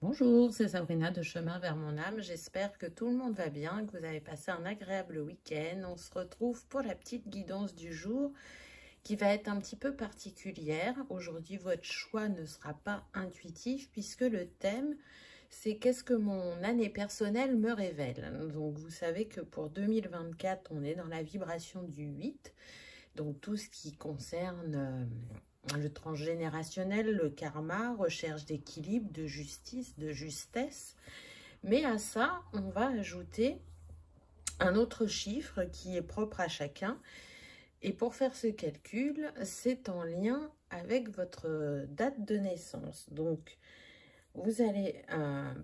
Bonjour, c'est Sabrina de Chemin vers mon âme. J'espère que tout le monde va bien, que vous avez passé un agréable week-end. On se retrouve pour la petite guidance du jour qui va être un petit peu particulière. Aujourd'hui, votre choix ne sera pas intuitif puisque le thème, c'est qu'est-ce que mon année personnelle me révèle. Donc, vous savez que pour 2024, on est dans la vibration du 8. Donc, tout ce qui concerne le transgénérationnel, le karma, recherche d'équilibre, de justice, de justesse. Mais à ça, on va ajouter un autre chiffre qui est propre à chacun. Et pour faire ce calcul, c'est en lien avec votre date de naissance. Donc, vous allez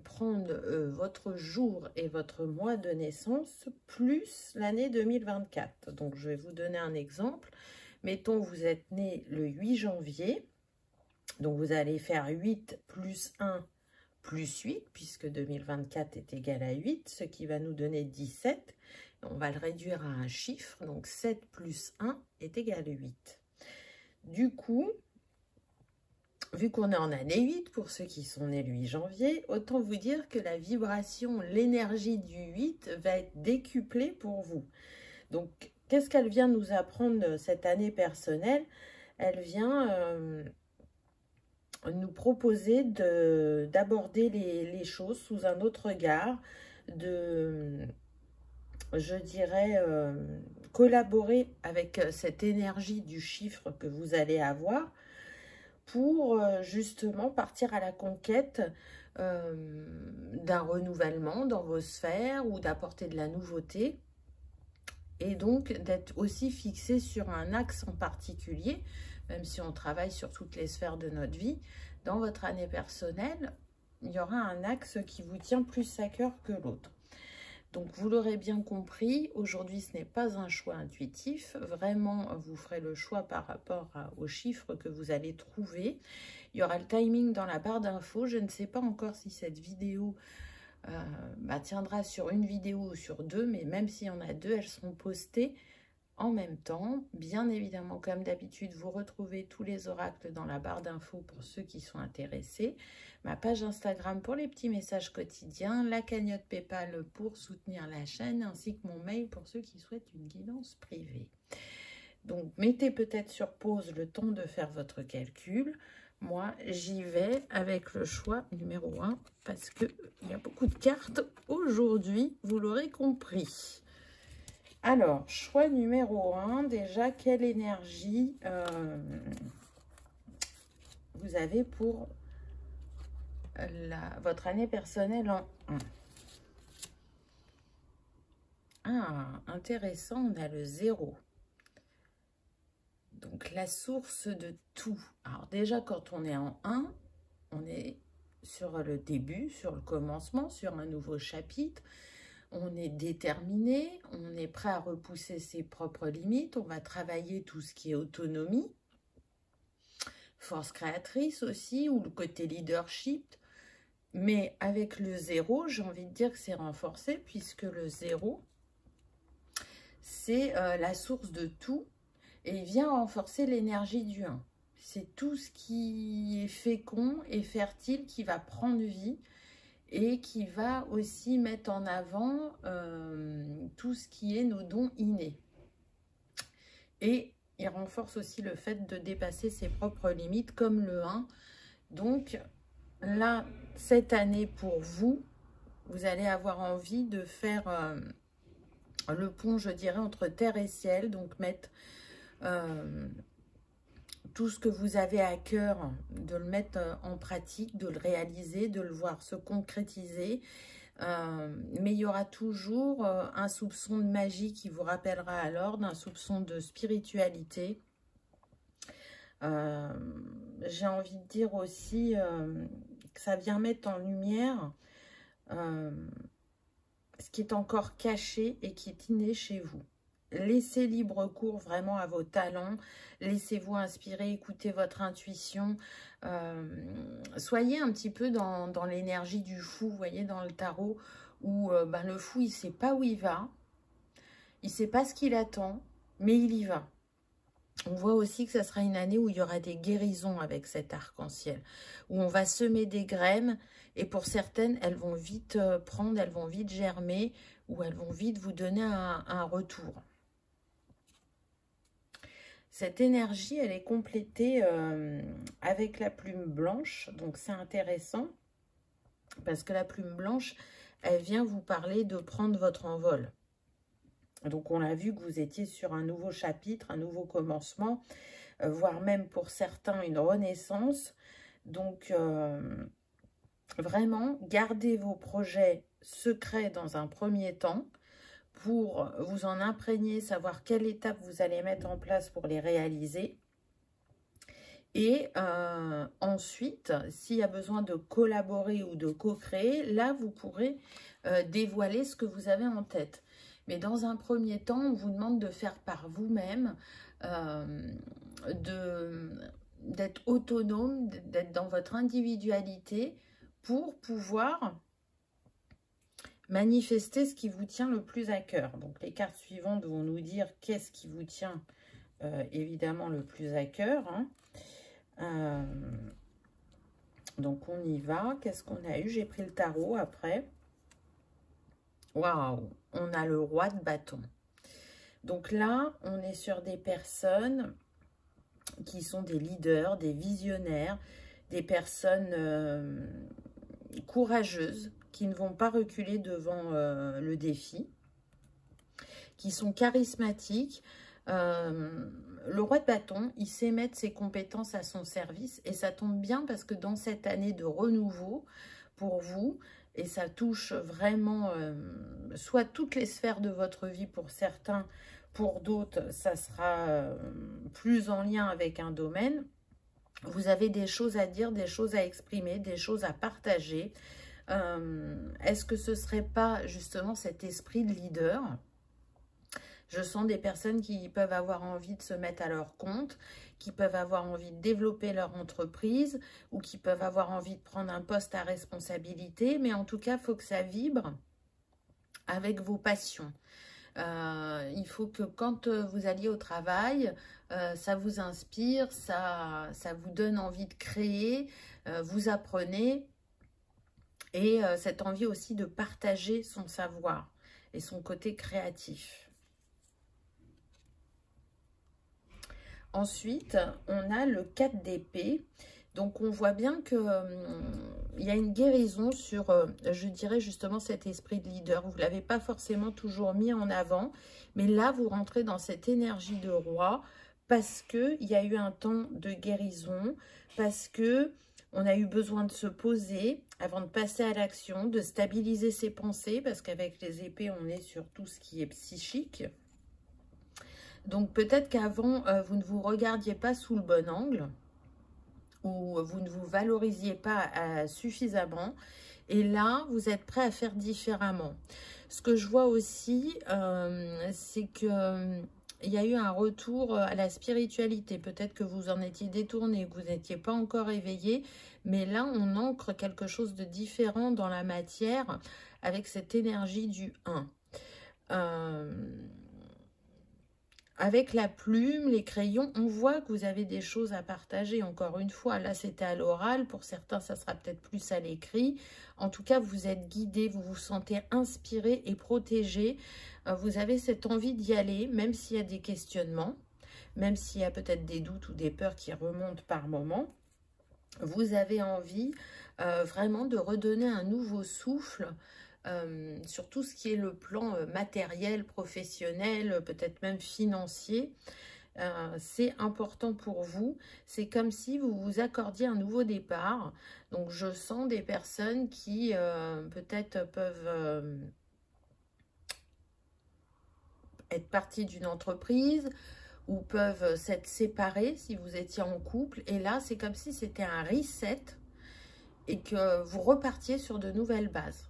prendre votre jour et votre mois de naissance plus l'année 2024. Donc, je vais vous donner un exemple. Mettons, vous êtes né le 8 janvier. Donc, vous allez faire 8 plus 1 plus 8, puisque 2024 est égal à 8, ce qui va nous donner 17. On va le réduire à un chiffre. Donc, 7 plus 1 est égal à 8. Du coup, vu qu'on est en année 8, pour ceux qui sont nés le 8 janvier, autant vous dire que la vibration, l'énergie du 8 va être décuplée pour vous. Donc, qu'est-ce qu'elle vient nous apprendre cette année personnelle? Elle vient nous proposer d'aborder les choses sous un autre regard, je dirais, collaborer avec cette énergie du chiffre que vous allez avoir pour justement partir à la conquête d'un renouvellement dans vos sphères ou d'apporter de la nouveauté. Et donc, d'être aussi fixé sur un axe en particulier, même si on travaille sur toutes les sphères de notre vie, dans votre année personnelle, il y aura un axe qui vous tient plus à cœur que l'autre. Donc, vous l'aurez bien compris, aujourd'hui, ce n'est pas un choix intuitif. Vraiment, vous ferez le choix par rapport aux chiffres que vous allez trouver. Il y aura le timing dans la barre d'infos. Je ne sais pas encore si cette vidéo tiendra sur une vidéo ou sur deux, mais même s'il y en a deux, elles seront postées en même temps. Bien évidemment, comme d'habitude, vous retrouvez tous les oracles dans la barre d'infos pour ceux qui sont intéressés, ma page Instagram pour les petits messages quotidiens, la cagnotte PayPal pour soutenir la chaîne, ainsi que mon mail pour ceux qui souhaitent une guidance privée. Donc, mettez peut-être sur pause le temps de faire votre calcul. Moi, j'y vais avec le choix numéro 1 parce qu'il y a beaucoup de cartes aujourd'hui, vous l'aurez compris. Alors, choix numéro 1, déjà, quelle énergie vous avez pour votre année personnelle en 1? Ah, intéressant, on a le 0. Donc, la source de tout. Alors, déjà, quand on est en 1, on est sur le début, sur le commencement, sur un nouveau chapitre. On est déterminé, on est prêt à repousser ses propres limites. On va travailler tout ce qui est autonomie, force créatrice aussi, ou le côté leadership. Mais avec le 0, j'ai envie de dire que c'est renforcé, puisque le 0, c'est la source de tout. Et il vient renforcer l'énergie du 1. C'est tout ce qui est fécond et fertile qui va prendre vie et qui va aussi mettre en avant tout ce qui est nos dons innés. Et il renforce aussi le fait de dépasser ses propres limites comme le 1. Donc là, cette année pour vous, vous allez avoir envie de faire le pont, je dirais, entre terre et ciel. Donc mettre tout ce que vous avez à cœur, de le mettre en pratique, de le réaliser, de le voir se concrétiser. Mais il y aura toujours un soupçon de magie qui vous rappellera à l'ordre, un soupçon de spiritualité. J'ai envie de dire aussi que ça vient mettre en lumière ce qui est encore caché et qui est inné chez vous. Laissez libre cours vraiment à vos talents, laissez-vous inspirer, écoutez votre intuition, soyez un petit peu dans l'énergie du fou, vous voyez, dans le tarot, où le fou, il ne sait pas où il va, il ne sait pas ce qu'il attend, mais il y va. On voit aussi que ça sera une année où il y aura des guérisons avec cet arc-en-ciel, où on va semer des graines, et pour certaines, elles vont vite prendre, elles vont vite germer, ou elles vont vite vous donner un retour. Cette énergie, elle est complétée avec la plume blanche, donc c'est intéressant, parce que la plume blanche, elle vient vous parler de prendre votre envol. Donc, on l'a vu que vous étiez sur un nouveau chapitre, un nouveau commencement, voire même pour certains une renaissance. Donc, vraiment, gardez vos projets secrets dans un premier temps pour vous en imprégner, savoir quelle étape vous allez mettre en place pour les réaliser. Et ensuite, s'il y a besoin de collaborer ou de co-créer, là, vous pourrez dévoiler ce que vous avez en tête. Mais dans un premier temps, on vous demande de faire par vous-même, d'être autonome, d'être dans votre individualité pour pouvoir manifester ce qui vous tient le plus à cœur. Donc, les cartes suivantes vont nous dire qu'est-ce qui vous tient évidemment le plus à cœur. Hein. Donc, on y va. Qu'est-ce qu'on a eu? J'ai pris le tarot après. Waouh! On a le roi de bâton. Donc là, on est sur des personnes qui sont des leaders, des visionnaires, des personnes courageuses qui ne vont pas reculer devant le défi, qui sont charismatiques. Le roi de bâton, il sait mettre ses compétences à son service et ça tombe bien parce que dans cette année de renouveau, pour vous, et ça touche vraiment soit toutes les sphères de votre vie pour certains, pour d'autres, ça sera plus en lien avec un domaine. Vous avez des choses à dire, des choses à exprimer, des choses à partager. Est-ce que ce ne serait pas justement cet esprit de leader ? Je sens des personnes qui peuvent avoir envie de se mettre à leur compte, qui peuvent avoir envie de développer leur entreprise ou qui peuvent avoir envie de prendre un poste à responsabilité. Mais en tout cas, il faut que ça vibre avec vos passions. Il faut que quand vous alliez au travail, ça vous inspire, ça vous donne envie de créer, vous apprenez. Et cette envie aussi de partager son savoir et son côté créatif. Ensuite, on a le 4 d'épée. Donc, on voit bien qu'il y a une guérison sur, je dirais justement, cet esprit de leader. Vous ne l'avez pas forcément toujours mis en avant. Mais là, vous rentrez dans cette énergie de roi parce qu'il y a eu un temps de guérison, parce que on a eu besoin de se poser avant de passer à l'action, de stabiliser ses pensées, parce qu'avec les épées, on est sur tout ce qui est psychique. Donc, peut-être qu'avant, vous ne vous regardiez pas sous le bon angle ou vous ne vous valorisiez pas suffisamment. Et là, vous êtes prêt à faire différemment. Ce que je vois aussi, c'est que il y a eu un retour à la spiritualité. Peut-être que vous en étiez détourné, que vous n'étiez pas encore éveillé. Mais là, on ancre quelque chose de différent dans la matière avec cette énergie du 1. Avec la plume, les crayons, on voit que vous avez des choses à partager. Encore une fois, là, c'était à l'oral. Pour certains, ça sera peut-être plus à l'écrit. En tout cas, vous êtes guidé, vous vous sentez inspiré et protégé. Vous avez cette envie d'y aller, même s'il y a des questionnements, même s'il y a peut-être des doutes ou des peurs qui remontent par moments. Vous avez envie vraiment de redonner un nouveau souffle sur tout ce qui est le plan matériel, professionnel, peut-être même financier. C'est important pour vous. C'est comme si vous vous accordiez un nouveau départ. Donc, je sens des personnes qui peut-être peuvent être parties d'une entreprise ou peuvent s'être séparées si vous étiez en couple. Et là, c'est comme si c'était un reset et que vous repartiez sur de nouvelles bases.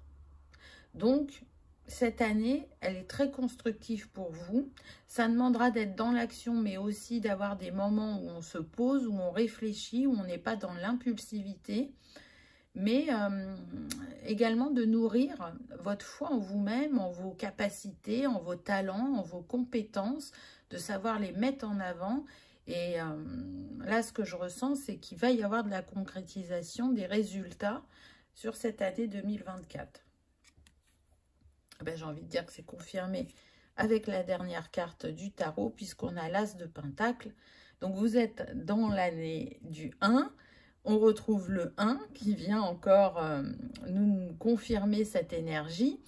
Donc, cette année, elle est très constructive pour vous. Ça demandera d'être dans l'action, mais aussi d'avoir des moments où on se pose, où on réfléchit, où on n'est pas dans l'impulsivité. Mais également de nourrir votre foi en vous-même, en vos capacités, en vos talents, en vos compétences, de savoir les mettre en avant Et là, ce que je ressens, c'est qu'il va y avoir de la concrétisation des résultats sur cette année 2024. Ben, j'ai envie de dire que c'est confirmé avec la dernière carte du tarot, puisqu'on a l'As de Pentacle. Donc, vous êtes dans l'année du 1. On retrouve le 1 qui vient encore nous confirmer cette énergie.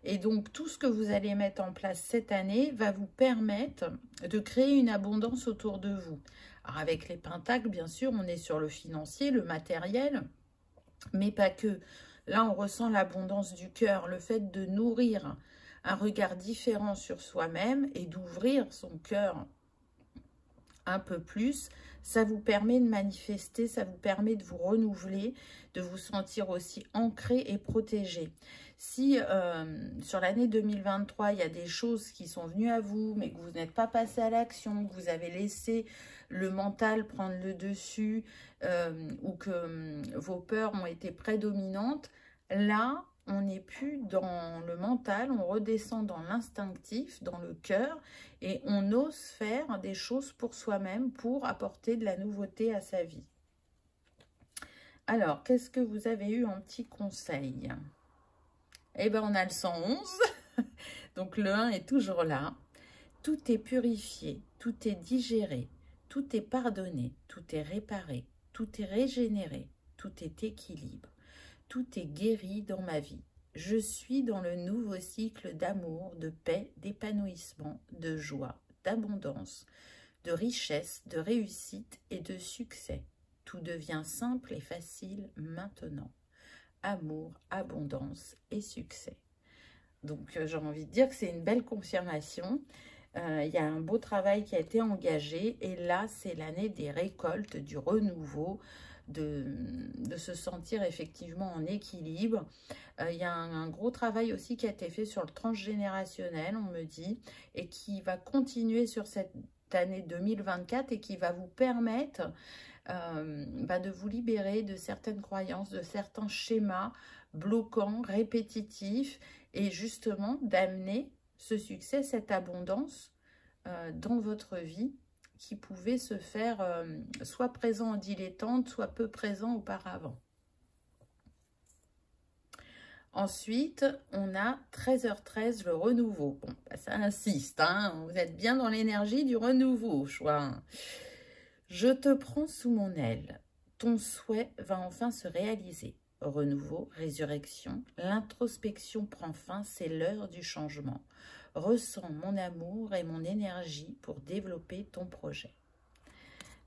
Et donc, tout ce que vous allez mettre en place cette année va vous permettre de créer une abondance autour de vous. Alors, avec les pentacles, bien sûr, on est sur le financier, le matériel, mais pas que. Là, on ressent l'abondance du cœur, le fait de nourrir un regard différent sur soi-même et d'ouvrir son cœur un peu plus. Ça vous permet de manifester, ça vous permet de vous renouveler, de vous sentir aussi ancré et protégé. Si sur l'année 2023, il y a des choses qui sont venues à vous, mais que vous n'êtes pas passé à l'action, que vous avez laissé le mental prendre le dessus, ou que vos peurs ont été prédominantes, là, on n'est plus dans le mental, on redescend dans l'instinctif, dans le cœur, et on ose faire des choses pour soi-même, pour apporter de la nouveauté à sa vie. Alors, qu'est-ce que vous avez eu en petit conseil? Eh bien, on a le 111, donc le 1 est toujours là. Tout est purifié, tout est digéré, tout est pardonné, tout est réparé, tout est régénéré, tout est équilibre. Tout est guéri dans ma vie. Je suis dans le nouveau cycle d'amour, de paix, d'épanouissement, de joie, d'abondance, de richesse, de réussite et de succès. Tout devient simple et facile maintenant. Amour, abondance et succès. Donc, j'ai envie de dire que c'est une belle confirmation. Il y a un beau travail qui a été engagé. Et là, c'est l'année des récoltes, du renouveau, de se sentir effectivement en équilibre. Il y a un gros travail aussi qui a été fait sur le transgénérationnel, on me dit, et qui va continuer sur cette année 2024 et qui va vous permettre de vous libérer de certaines croyances, de certains schémas bloquants, répétitifs, et justement d'amener ce succès, cette abondance dans votre vie, qui pouvait se faire soit présent en dilettante, soit peu présent auparavant. Ensuite, on a 13h13, le renouveau. Bon, ça insiste, hein, vous êtes bien dans l'énergie du renouveau, choix. Je te prends sous mon aile. Ton souhait va enfin se réaliser. Renouveau, résurrection, l'introspection prend fin, c'est l'heure du changement. Ressens mon amour et mon énergie pour développer ton projet.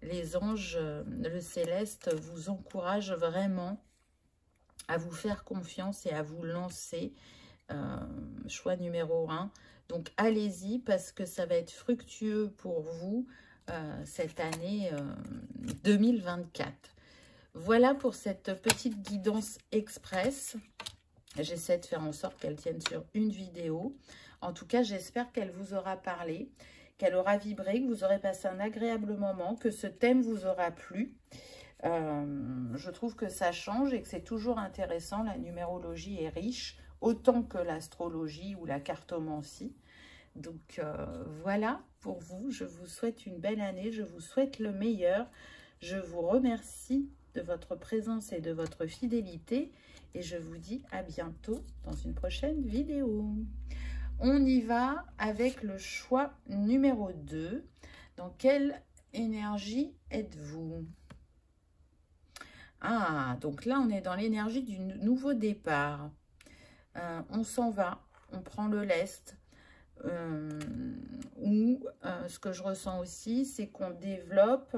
Les anges, le céleste, vous encouragent vraiment à vous faire confiance et à vous lancer. Choix numéro 1. Donc, allez-y parce que ça va être fructueux pour vous cette année 2024. Voilà pour cette petite guidance express. J'essaie de faire en sorte qu'elle tienne sur une vidéo. En tout cas, j'espère qu'elle vous aura parlé, qu'elle aura vibré, que vous aurez passé un agréable moment, que ce thème vous aura plu. Je trouve que ça change et que c'est toujours intéressant. La numérologie est riche, autant que l'astrologie ou la cartomancie. Donc voilà pour vous. Je vous souhaite une belle année. Je vous souhaite le meilleur. Je vous remercie de votre présence et de votre fidélité. Et je vous dis à bientôt dans une prochaine vidéo. On y va avec le choix numéro 2. Dans quelle énergie êtes-vous? Ah, donc là, on est dans l'énergie du nouveau départ. On s'en va, on prend le lest. Ce que je ressens aussi, c'est qu'on développe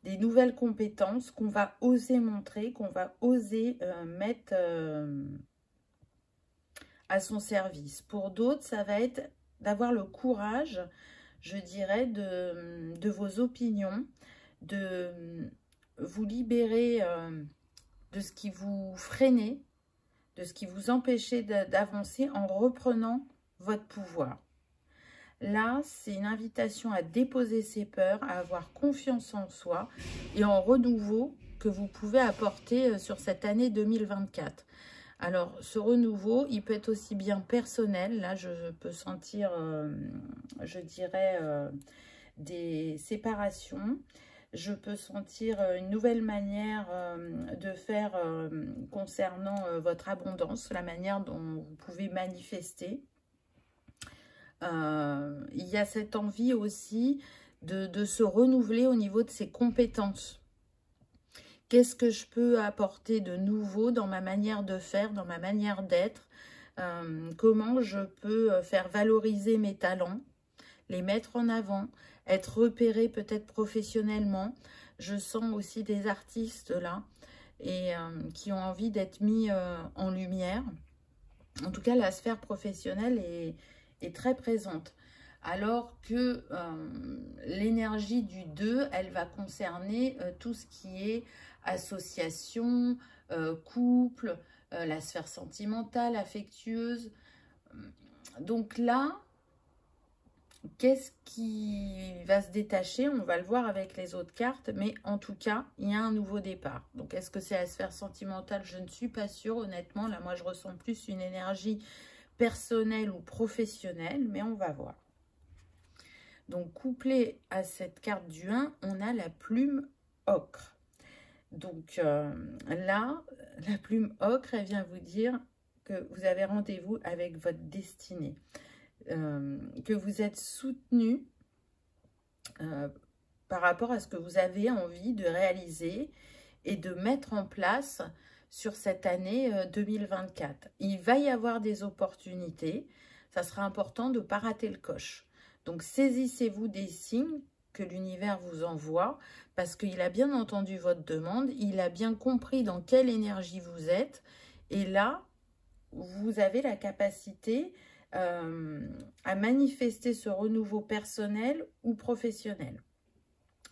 des nouvelles compétences qu'on va oser montrer, qu'on va oser mettre à son service. Pour d'autres, ça va être d'avoir le courage, je dirais, de vos opinions, de vous libérer de ce qui vous freinait, de ce qui vous empêchait d'avancer en reprenant votre pouvoir. Là, c'est une invitation à déposer ses peurs, à avoir confiance en soi et en renouveau que vous pouvez apporter sur cette année 2024. Alors, ce renouveau, il peut être aussi bien personnel. Là, je peux sentir, je dirais, des séparations. Je peux sentir une nouvelle manière de faire concernant votre abondance, la manière dont vous pouvez manifester. Il y a cette envie aussi de se renouveler au niveau de ses compétences. Qu'est-ce que je peux apporter de nouveau dans ma manière de faire, dans ma manière d'être? Comment je peux faire valoriser mes talents, les mettre en avant, être repéré peut-être professionnellement. Je sens aussi des artistes là et qui ont envie d'être mis en lumière. En tout cas, la sphère professionnelle est très présente. Alors que l'énergie du 2, elle va concerner tout ce qui est association, couple, la sphère sentimentale, affectueuse. Donc là, qu'est-ce qui va se détacher? On va le voir avec les autres cartes, mais en tout cas, il y a un nouveau départ. Donc, est-ce que c'est la sphère sentimentale? Je ne suis pas sûre, honnêtement. Là, moi, je ressens plus une énergie personnelle ou professionnelle, mais on va voir. Donc, couplé à cette carte du 1, on a la plume ocre. Donc, là, la plume ocre, elle vient vous dire que vous avez rendez-vous avec votre destinée. Que vous êtes soutenu par rapport à ce que vous avez envie de réaliser et de mettre en place sur cette année 2024. Il va y avoir des opportunités. Ça sera important de ne pas rater le coche. Donc, saisissez-vous des signes que l'univers vous envoie parce qu'il a bien entendu votre demande. Il a bien compris dans quelle énergie vous êtes. Et là, vous avez la capacité à manifester ce renouveau personnel ou professionnel.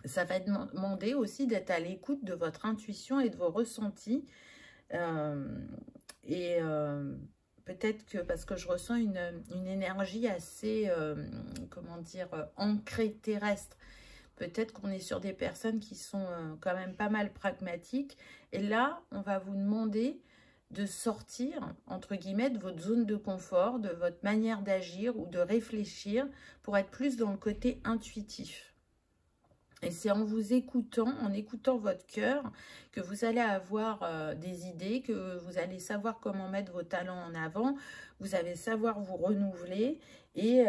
Ça va demander aussi d'être à l'écoute de votre intuition et de vos ressentis. Peut-être que, parce que je ressens une énergie assez, comment dire, ancrée terrestre. Peut-être qu'on est sur des personnes qui sont quand même pas mal pragmatiques. Et là, on va vous demander de sortir, entre guillemets, de votre zone de confort, de votre manière d'agir ou de réfléchir pour être plus dans le côté intuitif. Et c'est en vous écoutant, en écoutant votre cœur, que vous allez avoir des idées, que vous allez savoir comment mettre vos talents en avant, vous allez savoir vous renouveler et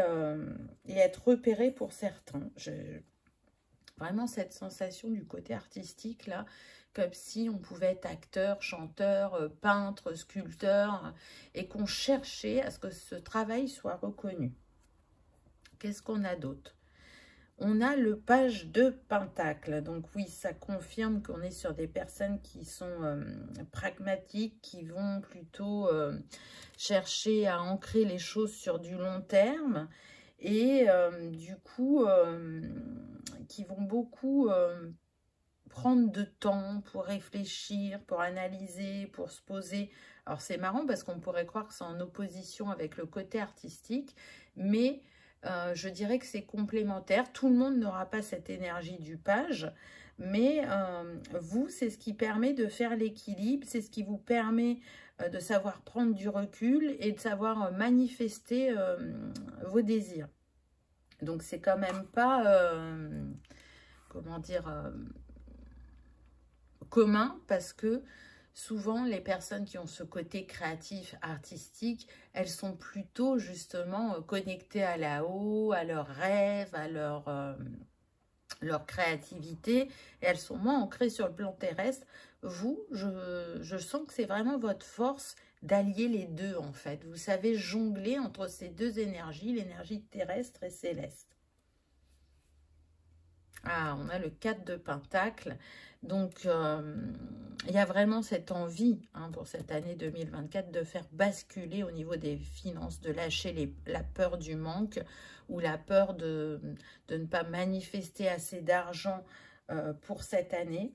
être repéré pour certains. Vraiment cette sensation du côté artistique là, comme si on pouvait être acteur, chanteur, peintre, sculpteur, et qu'on cherchait à ce que ce travail soit reconnu. Qu'est-ce qu'on a d'autre? On a le page de Pentacle. Donc oui, ça confirme qu'on est sur des personnes qui sont pragmatiques, qui vont plutôt chercher à ancrer les choses sur du long terme. Et du coup, qui vont beaucoup prendre de temps pour réfléchir, pour analyser, pour se poser. Alors, c'est marrant parce qu'on pourrait croire que c'est en opposition avec le côté artistique, mais je dirais que c'est complémentaire. Tout le monde n'aura pas cette énergie du page, mais vous, c'est ce qui permet de faire l'équilibre, c'est ce qui vous permet de savoir prendre du recul et de savoir manifester vos désirs. Donc, c'est quand même pas, comment dire, commun, parce que souvent, les personnes qui ont ce côté créatif, artistique, elles sont plutôt justement connectées à là-haut, à leurs rêves, à leur créativité, et elles sont moins ancrées sur le plan terrestre. Vous, je sens que c'est vraiment votre force d'allier les deux, en fait. Vous savez jongler entre ces deux énergies, l'énergie terrestre et céleste. Ah, on a le 4 de Pentacle. Donc, il y a vraiment cette envie pour cette année 2024 de faire basculer au niveau des finances, de lâcher la peur du manque ou la peur de ne pas manifester assez d'argent pour cette année,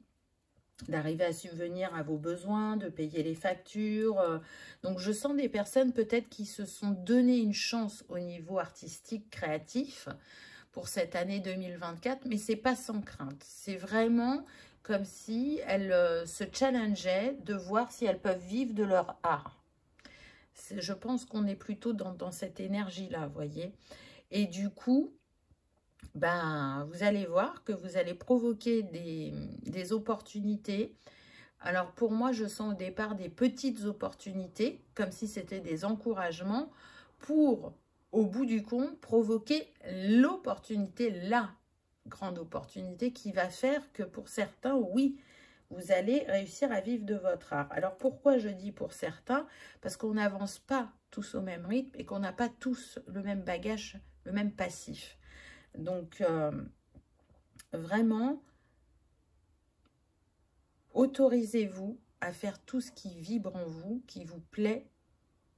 d'arriver à subvenir à vos besoins, de payer les factures. Donc, je sens des personnes peut-être qui se sont donné une chance au niveau artistique, créatif, pour cette année 2024, mais c'est pas sans crainte. C'est vraiment comme si elles se challengeaient de voir si elles peuvent vivre de leur art. Je pense qu'on est plutôt dans cette énergie-là, vous voyez. Et du coup, ben, vous allez voir que vous allez provoquer des opportunités. Alors pour moi, je sens au départ des petites opportunités, comme si c'était des encouragements pour, au bout du compte, provoquer l'opportunité, la grande opportunité qui va faire que pour certains, oui, vous allez réussir à vivre de votre art. Alors pourquoi je dis pour certains? Parce qu'on n'avance pas tous au même rythme et qu'on n'a pas tous le même bagage, le même passif. Donc vraiment, autorisez-vous à faire tout ce qui vibre en vous, qui vous plaît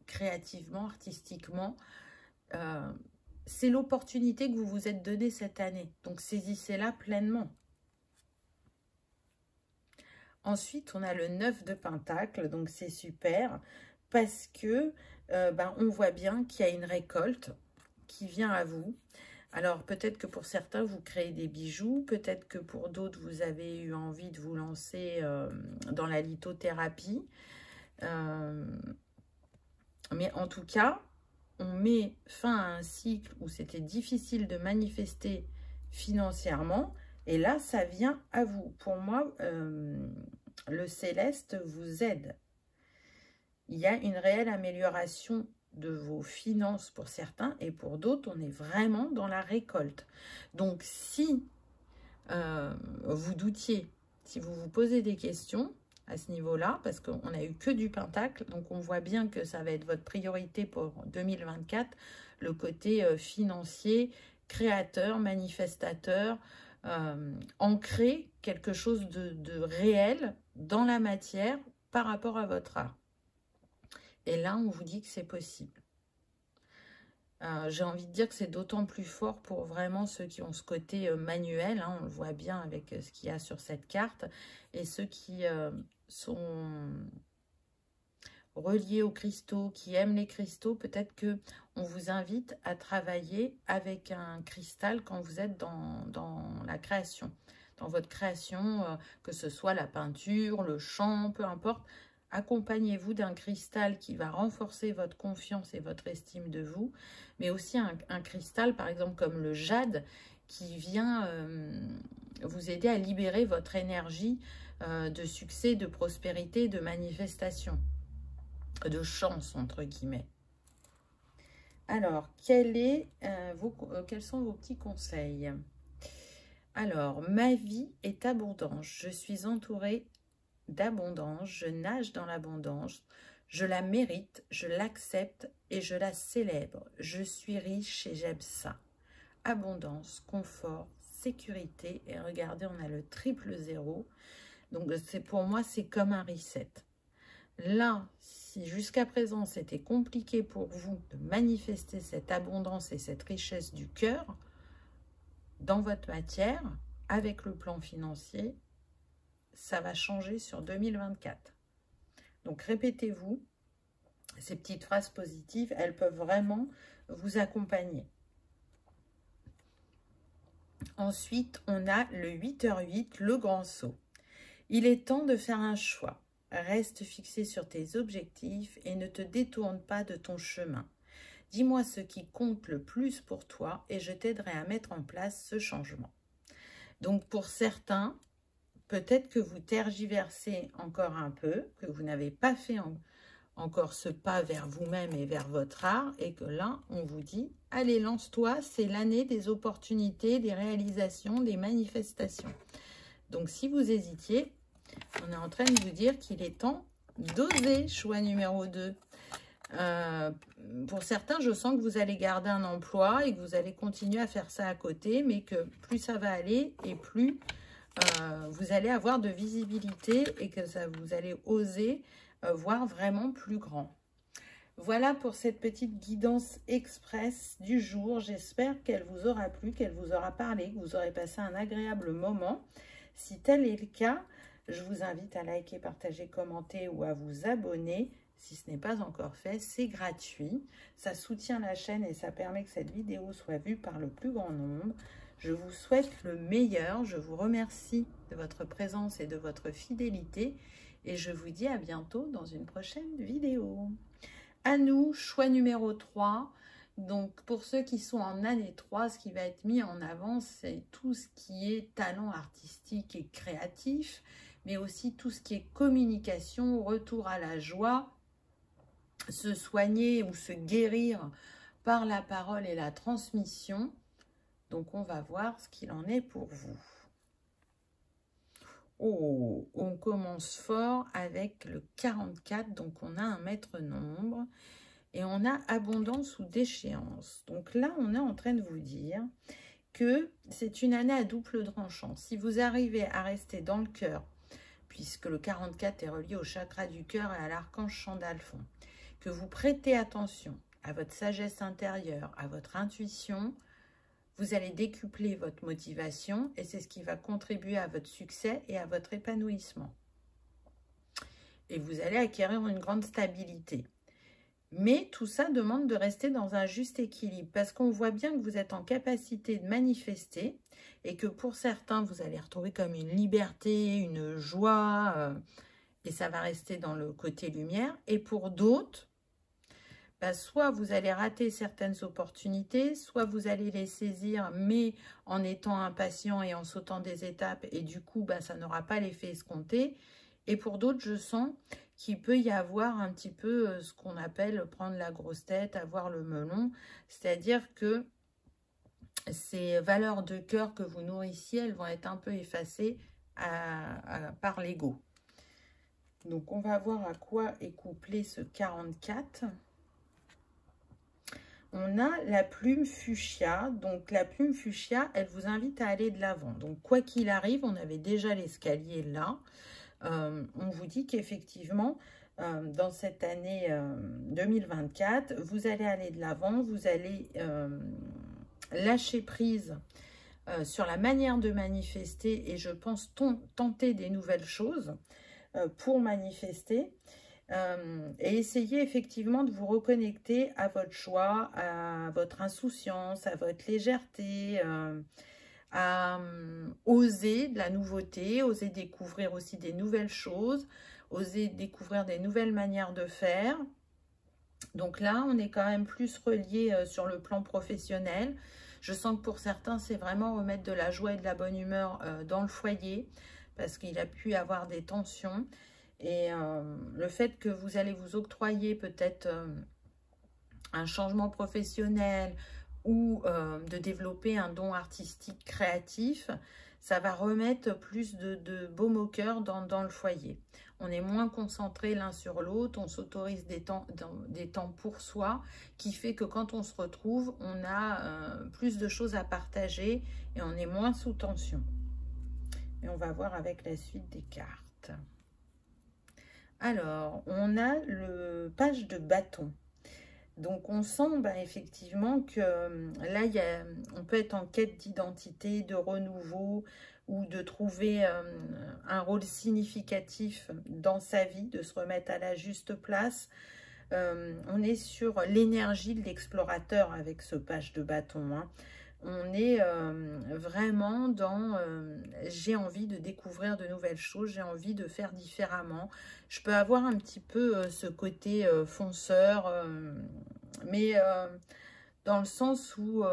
créativement, artistiquement. C'est l'opportunité que vous vous êtes donnée cette année. Donc saisissez-la pleinement. Ensuite, on a le 9 de Pentacle, donc c'est super parce que on voit bien qu'il y a une récolte qui vient à vous. Alors peut-être que pour certains, vous créez des bijoux, peut-être que pour d'autres, vous avez eu envie de vous lancer dans la lithothérapie. Mais en tout cas, on met fin à un cycle où c'était difficile de manifester financièrement. Et là, ça vient à vous. Pour moi, le céleste vous aide. Il y a une réelle amélioration de vos finances pour certains. Et pour d'autres, on est vraiment dans la récolte. Donc, si vous doutiez, si vous vous posez des questions à ce niveau-là, parce qu'on n'a eu que du Pentacle, donc on voit bien que ça va être votre priorité pour 2024, le côté financier, créateur, manifestateur, ancrer quelque chose de réel dans la matière par rapport à votre art. Et là, on vous dit que c'est possible. J'ai envie de dire que c'est d'autant plus fort pour vraiment ceux qui ont ce côté manuel, hein, on le voit bien avec ce qu'il y a sur cette carte, et ceux qui sont reliés aux cristaux, qui aiment les cristaux, peut-être que on vous invite à travailler avec un cristal quand vous êtes dans la création, dans votre création, que ce soit la peinture, le chant, peu importe. Accompagnez-vous d'un cristal qui va renforcer votre confiance et votre estime de vous, mais aussi un cristal, par exemple, comme le jade, qui vient vous aider à libérer votre énergie de succès, de prospérité, de manifestation, de chance, entre guillemets. Alors, quels sont vos petits conseils? Alors, ma vie est abondante. Je suis entourée d'abondance, je nage dans l'abondance, je la mérite, je l'accepte et je la célèbre. Je suis riche et j'aime ça. Abondance, confort, sécurité. Et regardez, on a le triple 0. Donc, pour moi, c'est comme un reset. Là, si jusqu'à présent, c'était compliqué pour vous de manifester cette abondance et cette richesse du cœur dans votre matière, avec le plan financier, ça va changer sur 2024. Donc, répétez-vous ces petites phrases positives. Elles peuvent vraiment vous accompagner. Ensuite, on a le 8h08, le grand saut. Il est temps de faire un choix. Reste fixé sur tes objectifs et ne te détourne pas de ton chemin. Dis-moi ce qui compte le plus pour toi et je t'aiderai à mettre en place ce changement. Donc, pour certains, peut-être que vous tergiversez encore un peu, que vous n'avez pas fait encore ce pas vers vous-même et vers votre art, et que là, on vous dit, allez, lance-toi, c'est l'année des opportunités, des réalisations, des manifestations. Donc, si vous hésitiez, on est en train de vous dire qu'il est temps d'oser, choix numéro 2. Pour certains, je sens que vous allez garder un emploi et que vous allez continuer à faire ça à côté, mais que plus ça va aller et plus vous allez avoir de visibilité et que vous allez oser voir vraiment plus grand. Voilà pour cette petite guidance express du jour. J'espère qu'elle vous aura plu, qu'elle vous aura parlé, que vous aurez passé un agréable moment. Si tel est le cas, je vous invite à liker, partager, commenter ou à vous abonner. Si ce n'est pas encore fait, c'est gratuit. Ça soutient la chaîne et ça permet que cette vidéo soit vue par le plus grand nombre. Je vous souhaite le meilleur. Je vous remercie de votre présence et de votre fidélité. Et je vous dis à bientôt dans une prochaine vidéo. À nous, choix numéro 3. Donc, pour ceux qui sont en année 3, ce qui va être mis en avant, c'est tout ce qui est talent artistique et créatif, mais aussi tout ce qui est communication, retour à la joie, se soigner ou se guérir par la parole et la transmission. Donc, on va voir ce qu'il en est pour vous. Oh, on commence fort avec le 44, donc on a un maître nombre. Et on a abondance ou déchéance. Donc là, on est en train de vous dire que c'est une année à double tranchant. Si vous arrivez à rester dans le cœur, puisque le 44 est relié au chakra du cœur et à l'archange Chandalphon, que vous prêtez attention à votre sagesse intérieure, à votre intuition, vous allez décupler votre motivation et c'est ce qui va contribuer à votre succès et à votre épanouissement. Et vous allez acquérir une grande stabilité. Mais tout ça demande de rester dans un juste équilibre parce qu'on voit bien que vous êtes en capacité de manifester et que pour certains, vous allez retrouver comme une liberté, une joie et ça va rester dans le côté lumière. Et pour d'autres, bah, soit vous allez rater certaines opportunités, soit vous allez les saisir mais en étant impatient et en sautant des étapes et du coup, bah, ça n'aura pas l'effet escompté. Et pour d'autres, je sens qu'il peut y avoir un petit peu ce qu'on appelle prendre la grosse tête, avoir le melon. C'est-à-dire que ces valeurs de cœur que vous nourrissiez, elles vont être un peu effacées par l'ego. Donc, on va voir à quoi est couplé ce 44. On a la plume fuchsia. Donc, la plume fuchsia, elle vous invite à aller de l'avant. Donc, quoi qu'il arrive, on avait déjà l'escalier là. On vous dit qu'effectivement, dans cette année 2024, vous allez aller de l'avant, vous allez lâcher prise sur la manière de manifester et je pense tenter des nouvelles choses pour manifester et essayer effectivement de vous reconnecter à votre choix, à votre insouciance, à votre légèreté, à oser de la nouveauté, oser découvrir aussi des nouvelles choses, oser découvrir des nouvelles manières de faire. Donc là, on est quand même plus relié sur le plan professionnel. Je sens que pour certains, c'est vraiment remettre de la joie et de la bonne humeur dans le foyer parce qu'il a pu y avoir des tensions. Et le fait que vous allez vous octroyer peut-être un changement professionnel, ou de développer un don artistique créatif, ça va remettre plus de baume au cœur dans le foyer. On est moins concentré l'un sur l'autre, on s'autorise des temps pour soi, qui fait que quand on se retrouve, on a plus de choses à partager et on est moins sous tension. Et on va voir avec la suite des cartes. Alors, on a le page de bâton. Donc, on sent effectivement que là, on peut être en quête d'identité, de renouveau ou de trouver un rôle significatif dans sa vie, de se remettre à la juste place. On est sur l'énergie de l'explorateur avec ce page de bâton. Hein. On est vraiment dans j'ai envie de découvrir de nouvelles choses, j'ai envie de faire différemment. Je peux avoir un petit peu ce côté fonceur, mais dans le sens où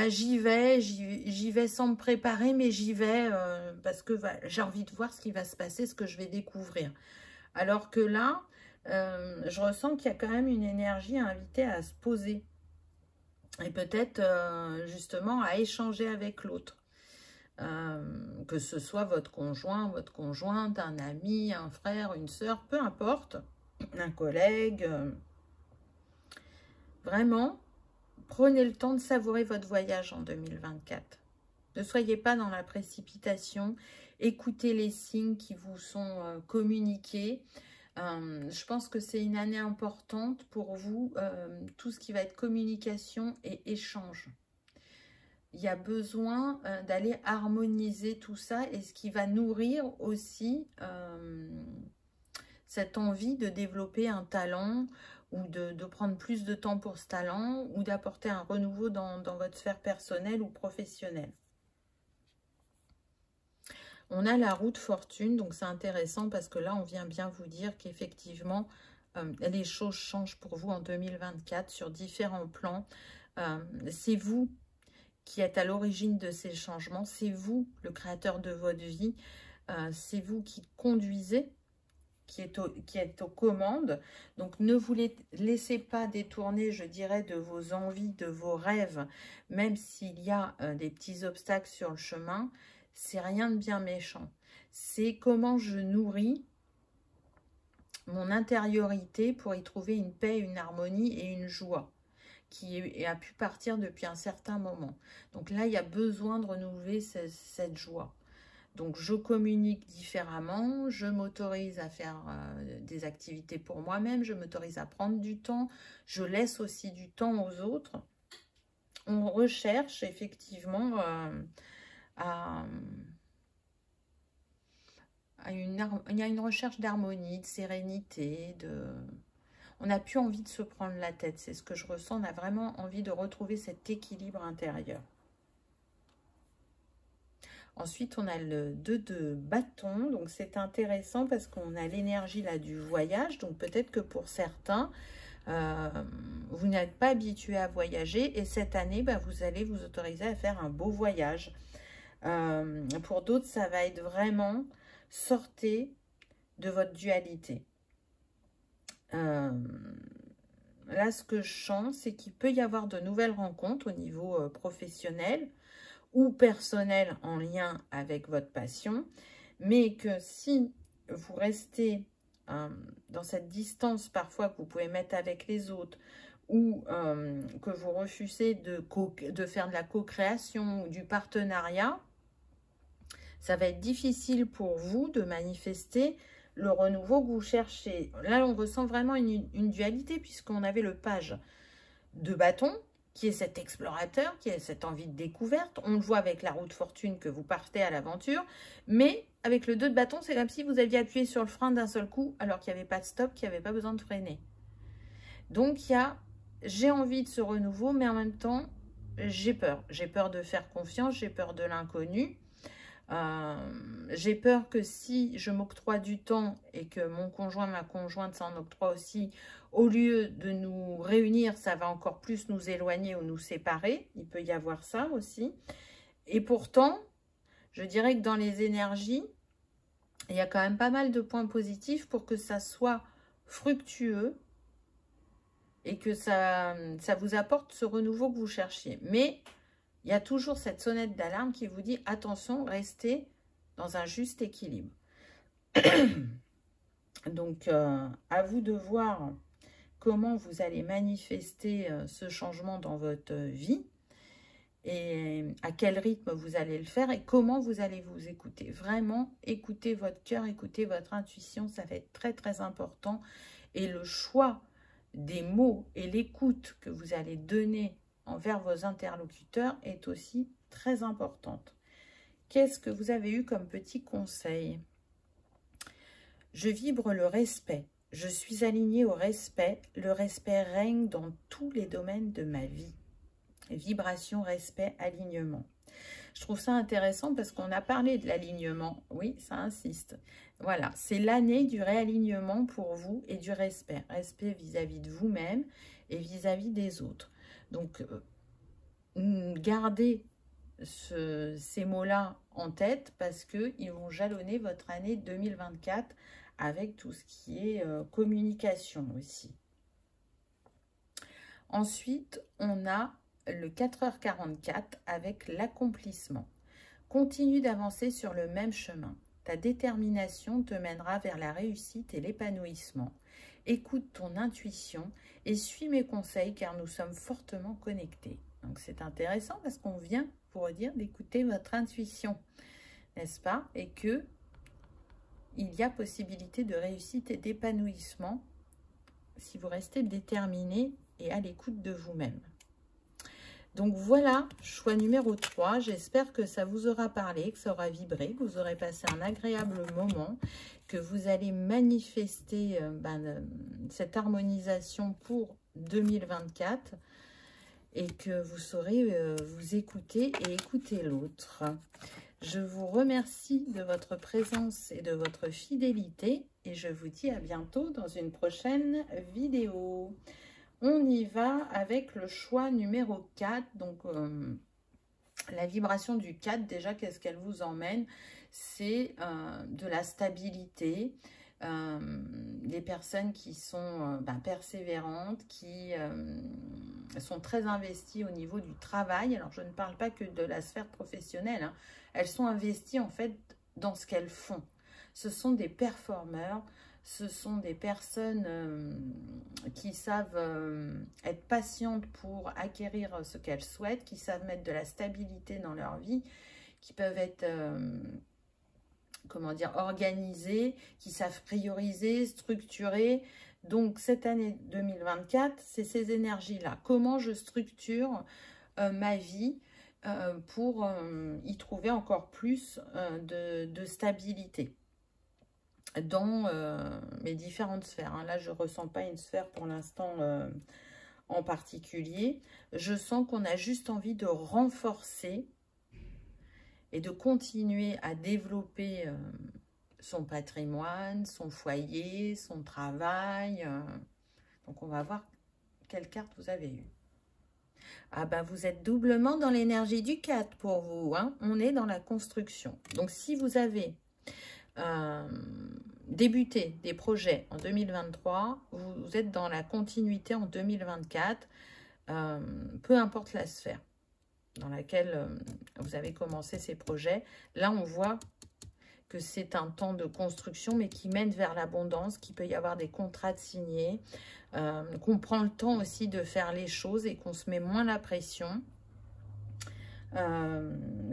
j'y vais sans me préparer, mais j'y vais parce que j'ai envie de voir ce qui va se passer, ce que je vais découvrir. Alors que là, je ressens qu'il y a quand même une énergie à inviter à se poser. Et peut-être justement à échanger avec l'autre. Que ce soit votre conjoint, votre conjointe, un ami, un frère, une sœur, peu importe, un collègue. Vraiment, prenez le temps de savourer votre voyage en 2024. Ne soyez pas dans la précipitation. Écoutez les signes qui vous sont communiqués. Je pense que c'est une année importante pour vous, tout ce qui va être communication et échange. Il y a besoin d'aller harmoniser tout ça et ce qui va nourrir aussi cette envie de développer un talent ou de prendre plus de temps pour ce talent ou d'apporter un renouveau dans votre sphère personnelle ou professionnelle. On a la roue de fortune, donc c'est intéressant parce que là, on vient bien vous dire qu'effectivement, les choses changent pour vous en 2024 sur différents plans. C'est vous qui êtes à l'origine de ces changements. C'est vous, le créateur de votre vie. C'est vous qui conduisez, qui êtes aux commandes. Donc, ne vous laissez pas détourner, je dirais, de vos envies, de vos rêves, même s'il y a des petits obstacles sur le chemin. C'est rien de bien méchant. C'est comment je nourris mon intériorité pour y trouver une paix, une harmonie et une joie qui a pu partir depuis un certain moment. Donc là, il y a besoin de renouveler cette joie. Donc, je communique différemment, je m'autorise à faire des activités pour moi-même, je m'autorise à prendre du temps, je laisse aussi du temps aux autres. On recherche effectivement il y a une recherche d'harmonie, de sérénité, on n'a plus envie de se prendre la tête, c'est ce que je ressens, on a vraiment envie de retrouver cet équilibre intérieur. Ensuite, on a le 2 de bâton, donc c'est intéressant parce qu'on a l'énergie là du voyage, donc peut-être que pour certains, vous n'êtes pas habitué à voyager et cette année, vous allez vous autoriser à faire un beau voyage. Pour d'autres, ça va être vraiment sortez de votre dualité. Là, ce que je sens, c'est qu'il peut y avoir de nouvelles rencontres au niveau professionnel ou personnel en lien avec votre passion, mais que si vous restez dans cette distance parfois que vous pouvez mettre avec les autres, ou que vous refusez de faire de la co-création ou du partenariat, ça va être difficile pour vous de manifester le renouveau que vous cherchez. Là, on ressent vraiment une dualité, puisqu'on avait le page de bâton, qui est cet explorateur, qui a cette envie de découverte. On le voit avec la roue de fortune que vous partez à l'aventure. Mais avec le 2 de bâton, c'est comme si vous aviez appuyé sur le frein d'un seul coup, alors qu'il n'y avait pas de stop, qu'il n'y avait pas besoin de freiner. Donc, il y a, j'ai envie de ce renouveau, mais en même temps, j'ai peur. J'ai peur de faire confiance, j'ai peur de l'inconnu. J'ai peur que si je m'octroie du temps et que mon conjoint, ma conjointe s'en octroie aussi, au lieu de nous réunir, ça va encore plus nous éloigner ou nous séparer. Il peut y avoir ça aussi. Et pourtant, je dirais que dans les énergies, il y a quand même pas mal de points positifs pour que ça soit fructueux et que ça vous apporte ce renouveau que vous cherchiez. Mais il y a toujours cette sonnette d'alarme qui vous dit « Attention, restez dans un juste équilibre ». Donc, à vous de voir comment vous allez manifester ce changement dans votre vie et à quel rythme vous allez le faire et comment vous allez vous écouter. Vraiment, écoutez votre cœur, écoutez votre intuition, ça va être très, très important. Et le choix des mots et l'écoute que vous allez donner envers vos interlocuteurs est aussi très importante. Qu'est-ce que vous avez eu comme petit conseil? Je vibre le respect. Je suis alignée au respect. Le respect règne dans tous les domaines de ma vie. Vibration, respect, alignement. Je trouve ça intéressant parce qu'on a parlé de l'alignement. Oui, ça insiste. Voilà, c'est l'année du réalignement pour vous et du respect. Respect vis-à-vis de vous-même et vis-à-vis des autres. Donc, gardez ces mots-là en tête parce qu'ils vont jalonner votre année 2024 avec tout ce qui est communication aussi. Ensuite, on a le 4h44 avec l'accomplissement. Continue d'avancer sur le même chemin. Ta détermination te mènera vers la réussite et l'épanouissement. Écoute ton intuition et suis mes conseils car nous sommes fortement connectés. Donc c'est intéressant parce qu'on vient pour dire d'écouter votre intuition, n'est-ce pas? Et que il y a possibilité de réussite et d'épanouissement si vous restez déterminé et à l'écoute de vous-même. Donc voilà, choix numéro 3. J'espère que ça vous aura parlé, que ça aura vibré, que vous aurez passé un agréable moment, que vous allez manifester cette harmonisation pour 2024 et que vous saurez vous écouter et écouter l'autre. Je vous remercie de votre présence et de votre fidélité et je vous dis à bientôt dans une prochaine vidéo. On y va avec le choix numéro 4. Donc, la vibration du 4, déjà, qu'est-ce qu'elle vous emmène? C'est de la stabilité, des personnes qui sont persévérantes, qui sont très investies au niveau du travail. Alors, je ne parle pas que de la sphère professionnelle, hein. Elles sont investies, en fait, dans ce qu'elles font. Ce sont des performeurs, ce sont des personnes qui savent être patientes pour acquérir ce qu'elles souhaitent, qui savent mettre de la stabilité dans leur vie, qui peuvent être... comment dire, organisés, qui savent prioriser, structurer. Donc, cette année 2024, c'est ces énergies-là. Comment je structure ma vie pour y trouver encore plus de stabilité dans mes différentes sphères. Hein. Là, je ne ressens pas une sphère pour l'instant en particulier. Je sens qu'on a juste envie de renforcer et de continuer à développer son patrimoine, son foyer, son travail. Donc, on va voir quelle carte vous avez eue. Ah ben, vous êtes doublement dans l'énergie du 4 pour vous. Hein. On est dans la construction. Donc, si vous avez débuté des projets en 2023, vous êtes dans la continuité en 2024, peu importe la sphère dans laquelle vous avez commencé ces projets. Là, on voit que c'est un temps de construction, mais qui mène vers l'abondance, qu'il peut y avoir des contrats de signés, qu'on prend le temps aussi de faire les choses et qu'on se met moins la pression.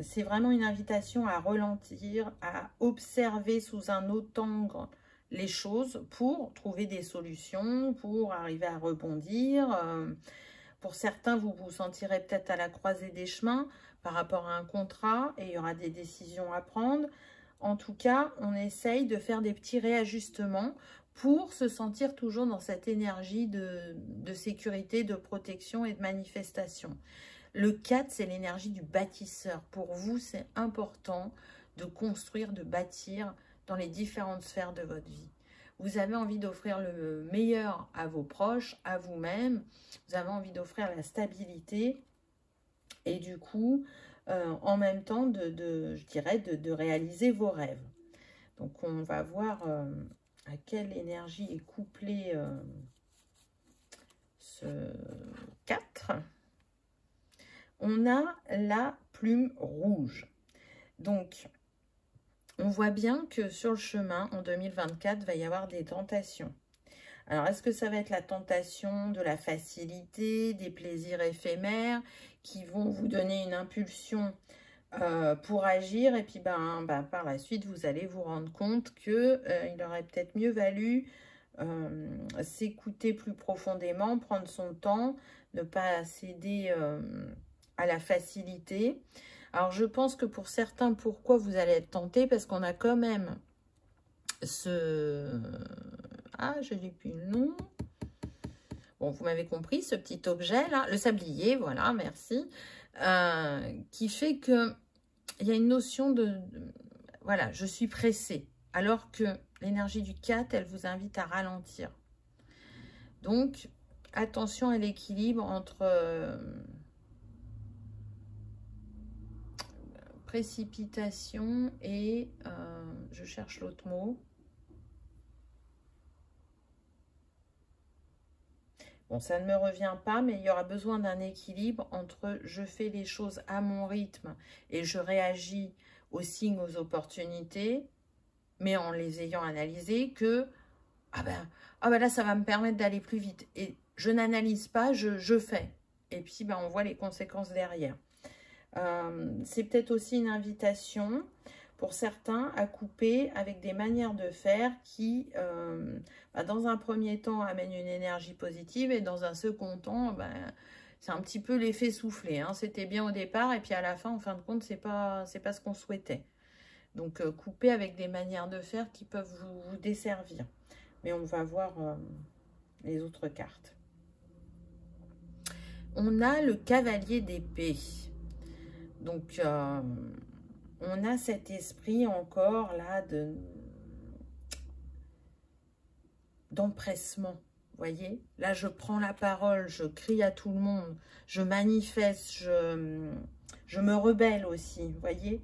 C'est vraiment une invitation à ralentir, à observer sous un autre angle les choses pour trouver des solutions, pour arriver à rebondir. Pour certains, vous vous sentirez peut-être à la croisée des chemins par rapport à un contrat et il y aura des décisions à prendre. En tout cas, on essaye de faire des petits réajustements pour se sentir toujours dans cette énergie de sécurité, de protection et de manifestation. Le 4, c'est l'énergie du bâtisseur. Pour vous, c'est important de construire, de bâtir dans les différentes sphères de votre vie. Vous avez envie d'offrir le meilleur à vos proches, à vous-même. Vous avez envie d'offrir la stabilité et du coup, en même temps, je dirais, de réaliser vos rêves. Donc, on va voir à quelle énergie est couplé ce 4. On a la plume rouge. Donc, on voit bien que sur le chemin, en 2024, il va y avoir des tentations. Alors, est-ce que ça va être la tentation de la facilité, des plaisirs éphémères qui vont vous donner une impulsion pour agir et puis par la suite, vous allez vous rendre compte qu'il aurait peut-être mieux valu s'écouter plus profondément, prendre son temps, ne pas céder à la facilité. Alors, je pense que pour certains, pourquoi vous allez être tenté? Parce qu'on a quand même ce... Ah, je n'ai plus le nom. Bon, vous m'avez compris, ce petit objet là, le sablier, voilà, merci. Qui fait que il y a une notion voilà, je suis pressée. Alors que l'énergie du 4, elle vous invite à ralentir. Donc, attention à l'équilibre entre... précipitation et je cherche l'autre mot. Bon, ça ne me revient pas, mais il y aura besoin d'un équilibre entre je fais les choses à mon rythme et je réagis aux signes, aux opportunités, mais en les ayant analysées que ah ben là, ça va me permettre d'aller plus vite. Et je n'analyse pas, je fais. Et puis, on voit les conséquences derrière. C'est peut-être aussi une invitation pour certains à couper avec des manières de faire qui, dans un premier temps, amènent une énergie positive et dans un second temps, c'est un petit peu l'effet soufflé. Hein. C'était bien au départ et puis à la fin, en fin de compte, c'est pas ce qu'on souhaitait. Donc, couper avec des manières de faire qui peuvent vous desservir. Mais on va voir les autres cartes. On a le cavalier d'épée. Donc, on a cet esprit encore là d'empressement. Voyez, là je prends la parole, je crie à tout le monde, je manifeste, je me rebelle aussi, voyez.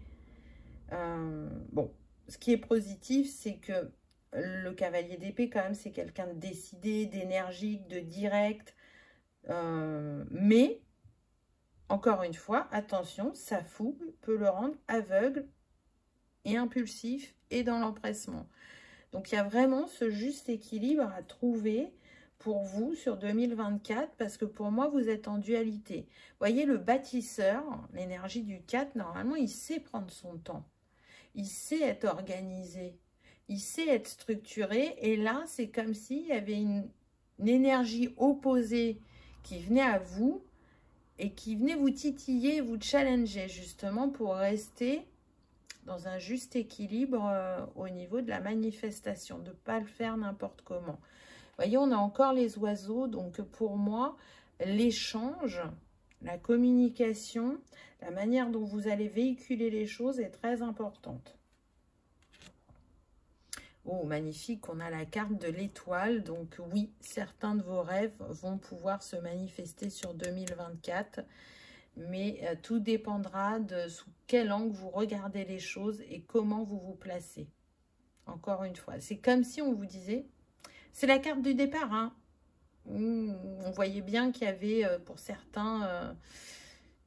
Bon, ce qui est positif, c'est que le cavalier d'épée, quand même, c'est quelqu'un de décidé, d'énergique, de direct. Mais, encore une fois, attention, sa fougue peut le rendre aveugle et impulsif et dans l'empressement. Donc, il y a vraiment ce juste équilibre à trouver pour vous sur 2024, parce que pour moi, vous êtes en dualité. Vous voyez, le bâtisseur, l'énergie du 4, normalement, il sait prendre son temps. Il sait être organisé. Il sait être structuré. Et là, c'est comme s'il y avait une énergie opposée qui venait à vous et qui venait vous titiller, vous challenger, justement, pour rester dans un juste équilibre au niveau de la manifestation, de ne pas le faire n'importe comment. Vous voyez, on a encore les oiseaux, donc pour moi, l'échange, la communication, la manière dont vous allez véhiculer les choses est très importante. Oh, magnifique, on a la carte de l'étoile, donc oui, certains de vos rêves vont pouvoir se manifester sur 2024, mais tout dépendra de sous quel angle vous regardez les choses et comment vous vous placez. Encore une fois, c'est comme si on vous disait... C'est la carte du départ, hein. On voyait bien qu'il y avait pour certains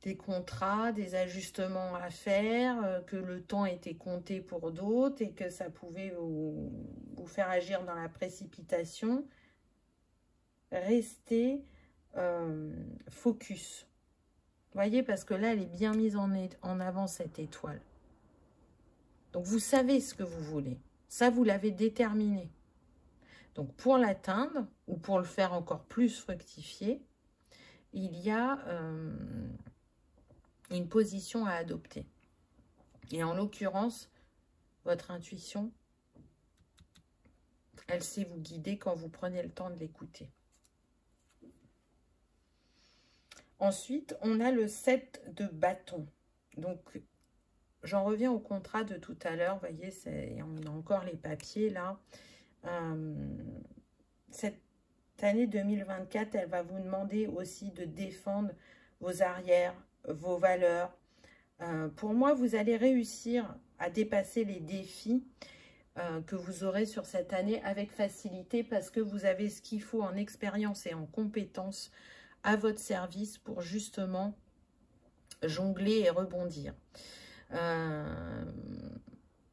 des contrats, des ajustements à faire, que le temps était compté pour d'autres et que ça pouvait vous faire agir dans la précipitation. Restez focus. Vous voyez, parce que là, elle est bien mise en avant, cette étoile. Donc, vous savez ce que vous voulez. Ça, vous l'avez déterminé. Donc, pour l'atteindre, ou pour le faire encore plus fructifier, il y a une position à adopter. Et en l'occurrence, votre intuition, elle sait vous guider quand vous prenez le temps de l'écouter. Ensuite, on a le 7 de bâton. Donc, j'en reviens au contrat de tout à l'heure. Vous voyez, on a encore les papiers là. Cette année 2024, elle va vous demander aussi de défendre vos arrières, vos valeurs. Pour moi, vous allez réussir à dépasser les défis que vous aurez sur cette année avec facilité parce que vous avez ce qu'il faut en expérience et en compétences à votre service pour justement jongler et rebondir.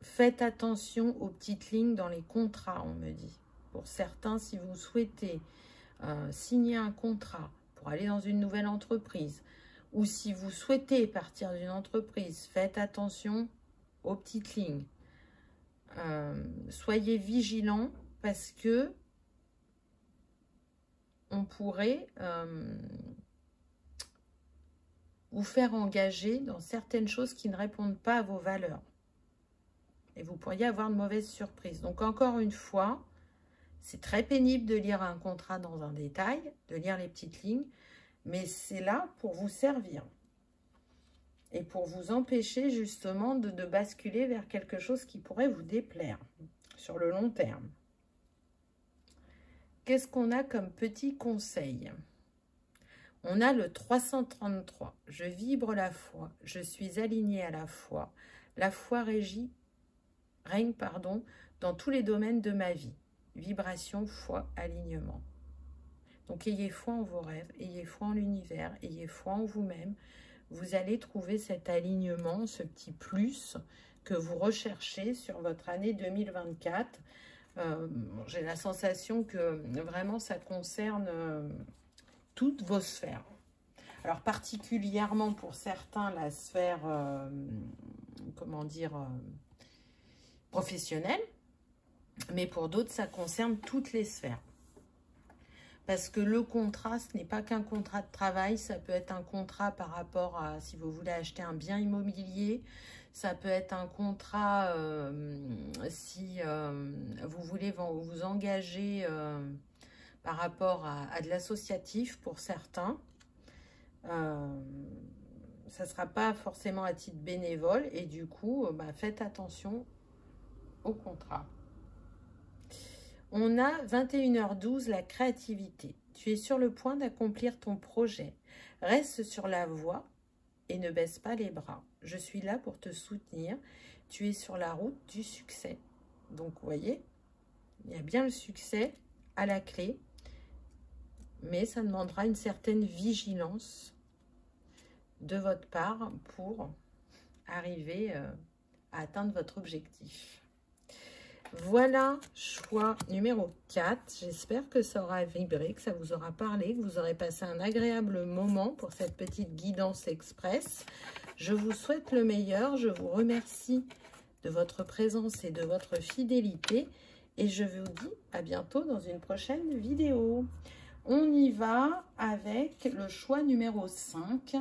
Faites attention aux petites lignes dans les contrats, on me dit. Pour certains, si vous souhaitez signer un contrat pour aller dans une nouvelle entreprise, ou si vous souhaitez partir d'une entreprise, faites attention aux petites lignes. Soyez vigilants parce que on pourrait vous faire engager dans certaines choses qui ne répondent pas à vos valeurs. Et vous pourriez avoir de mauvaises surprises. Donc, encore une fois, c'est très pénible de lire un contrat dans un détail, de lire les petites lignes, mais c'est là pour vous servir. Et pour vous empêcher justement de basculer vers quelque chose qui pourrait vous déplaire sur le long terme. Qu'est-ce qu'on a comme petit conseil ? On a le 333. Je vibre la foi. Je suis alignée à la foi. La foi règne dans tous les domaines de ma vie. Vibration, foi, alignement. Donc, ayez foi en vos rêves, ayez foi en l'univers, ayez foi en vous-même. Vous allez trouver cet alignement, ce petit plus que vous recherchez sur votre année 2024. J'ai la sensation que vraiment ça concerne toutes vos sphères. Alors, particulièrement pour certains, la sphère, professionnelle, mais pour d'autres, ça concerne toutes les sphères. Parce que le contrat, ce n'est pas qu'un contrat de travail, ça peut être un contrat par rapport à si vous voulez acheter un bien immobilier, ça peut être un contrat si vous voulez vous engager par rapport à de l'associatif pour certains. ça ne sera pas forcément à titre bénévole. Et du coup, faites attention au contrat. On a 21h12, la créativité. Tu es sur le point d'accomplir ton projet. Reste sur la voie et ne baisse pas les bras. Je suis là pour te soutenir. Tu es sur la route du succès. Donc, vous voyez, il y a bien le succès à la clé, mais ça demandera une certaine vigilance de votre part pour arriver à atteindre votre objectif. Voilà, choix numéro 4. J'espère que ça aura vibré, que ça vous aura parlé, que vous aurez passé un agréable moment pour cette petite guidance express. Je vous souhaite le meilleur. Je vous remercie de votre présence et de votre fidélité. Et je vous dis à bientôt dans une prochaine vidéo. On y va avec le choix numéro 5.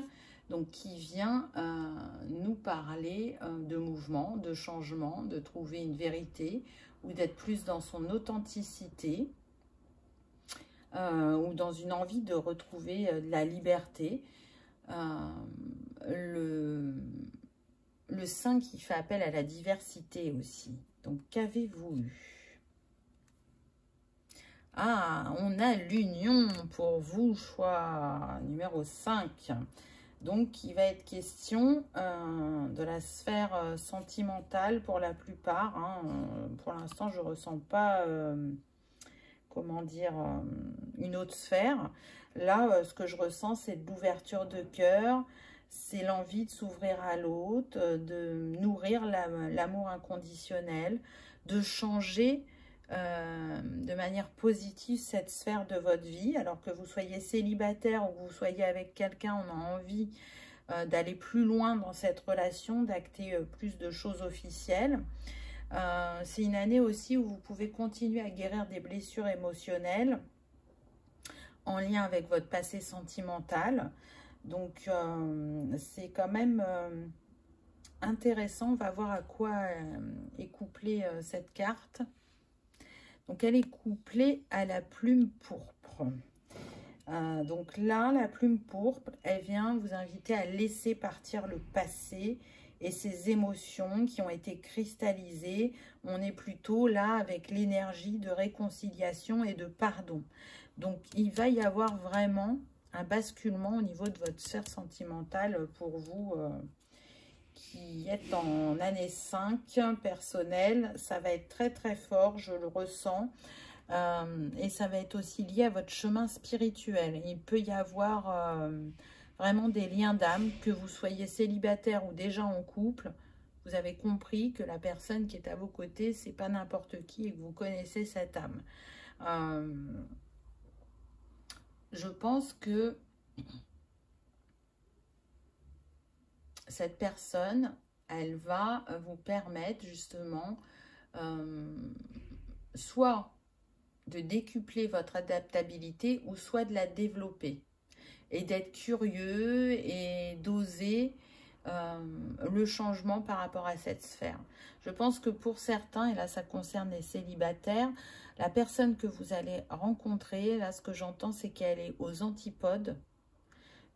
Donc, qui vient nous parler de mouvement, de changement, de trouver une vérité ou d'être plus dans son authenticité ou dans une envie de retrouver la liberté. Le 5 qui fait appel à la diversité aussi. Donc, qu'avez-vous eu? Ah, on a l'union pour vous, choix numéro 5. Donc, il va être question de la sphère sentimentale pour la plupart. Hein. Pour l'instant, je ne ressens pas, comment dire, une autre sphère. Là, ce que je ressens, c'est de l'ouverture de cœur, c'est l'envie de s'ouvrir à l'autre, de nourrir l'amour inconditionnel, de changer de manière positive cette sphère de votre vie. Alors que vous soyez célibataire ou que vous soyez avec quelqu'un, on a envie d'aller plus loin dans cette relation, d'acter plus de choses officielles. C'est une année aussi où vous pouvez continuer à guérir des blessures émotionnelles en lien avec votre passé sentimental. Donc, c'est quand même intéressant. On va voir à quoi est couplée cette carte. Donc, elle est couplée à la plume pourpre. Donc là, la plume pourpre, elle vient vous inviter à laisser partir le passé et ces émotions qui ont été cristallisées. On est plutôt là avec l'énergie de réconciliation et de pardon. Donc, il va y avoir vraiment un basculement au niveau de votre sphère sentimentale pour vous qui êtes en année 5 personnelle. Ça va être très très fort, je le ressens. Et ça va être aussi lié à votre chemin spirituel. Il peut y avoir vraiment des liens d'âme, que vous soyez célibataire ou déjà en couple. Vous avez compris que la personne qui est à vos côtés, c'est pas n'importe qui et que vous connaissez cette âme. Je pense que cette personne, elle va vous permettre justement soit de décupler votre adaptabilité ou soit de la développer et d'être curieux et d'oser le changement par rapport à cette sphère. Je pense que pour certains, et là ça concerne les célibataires, la personne que vous allez rencontrer, là ce que j'entends c'est qu'elle est aux antipodes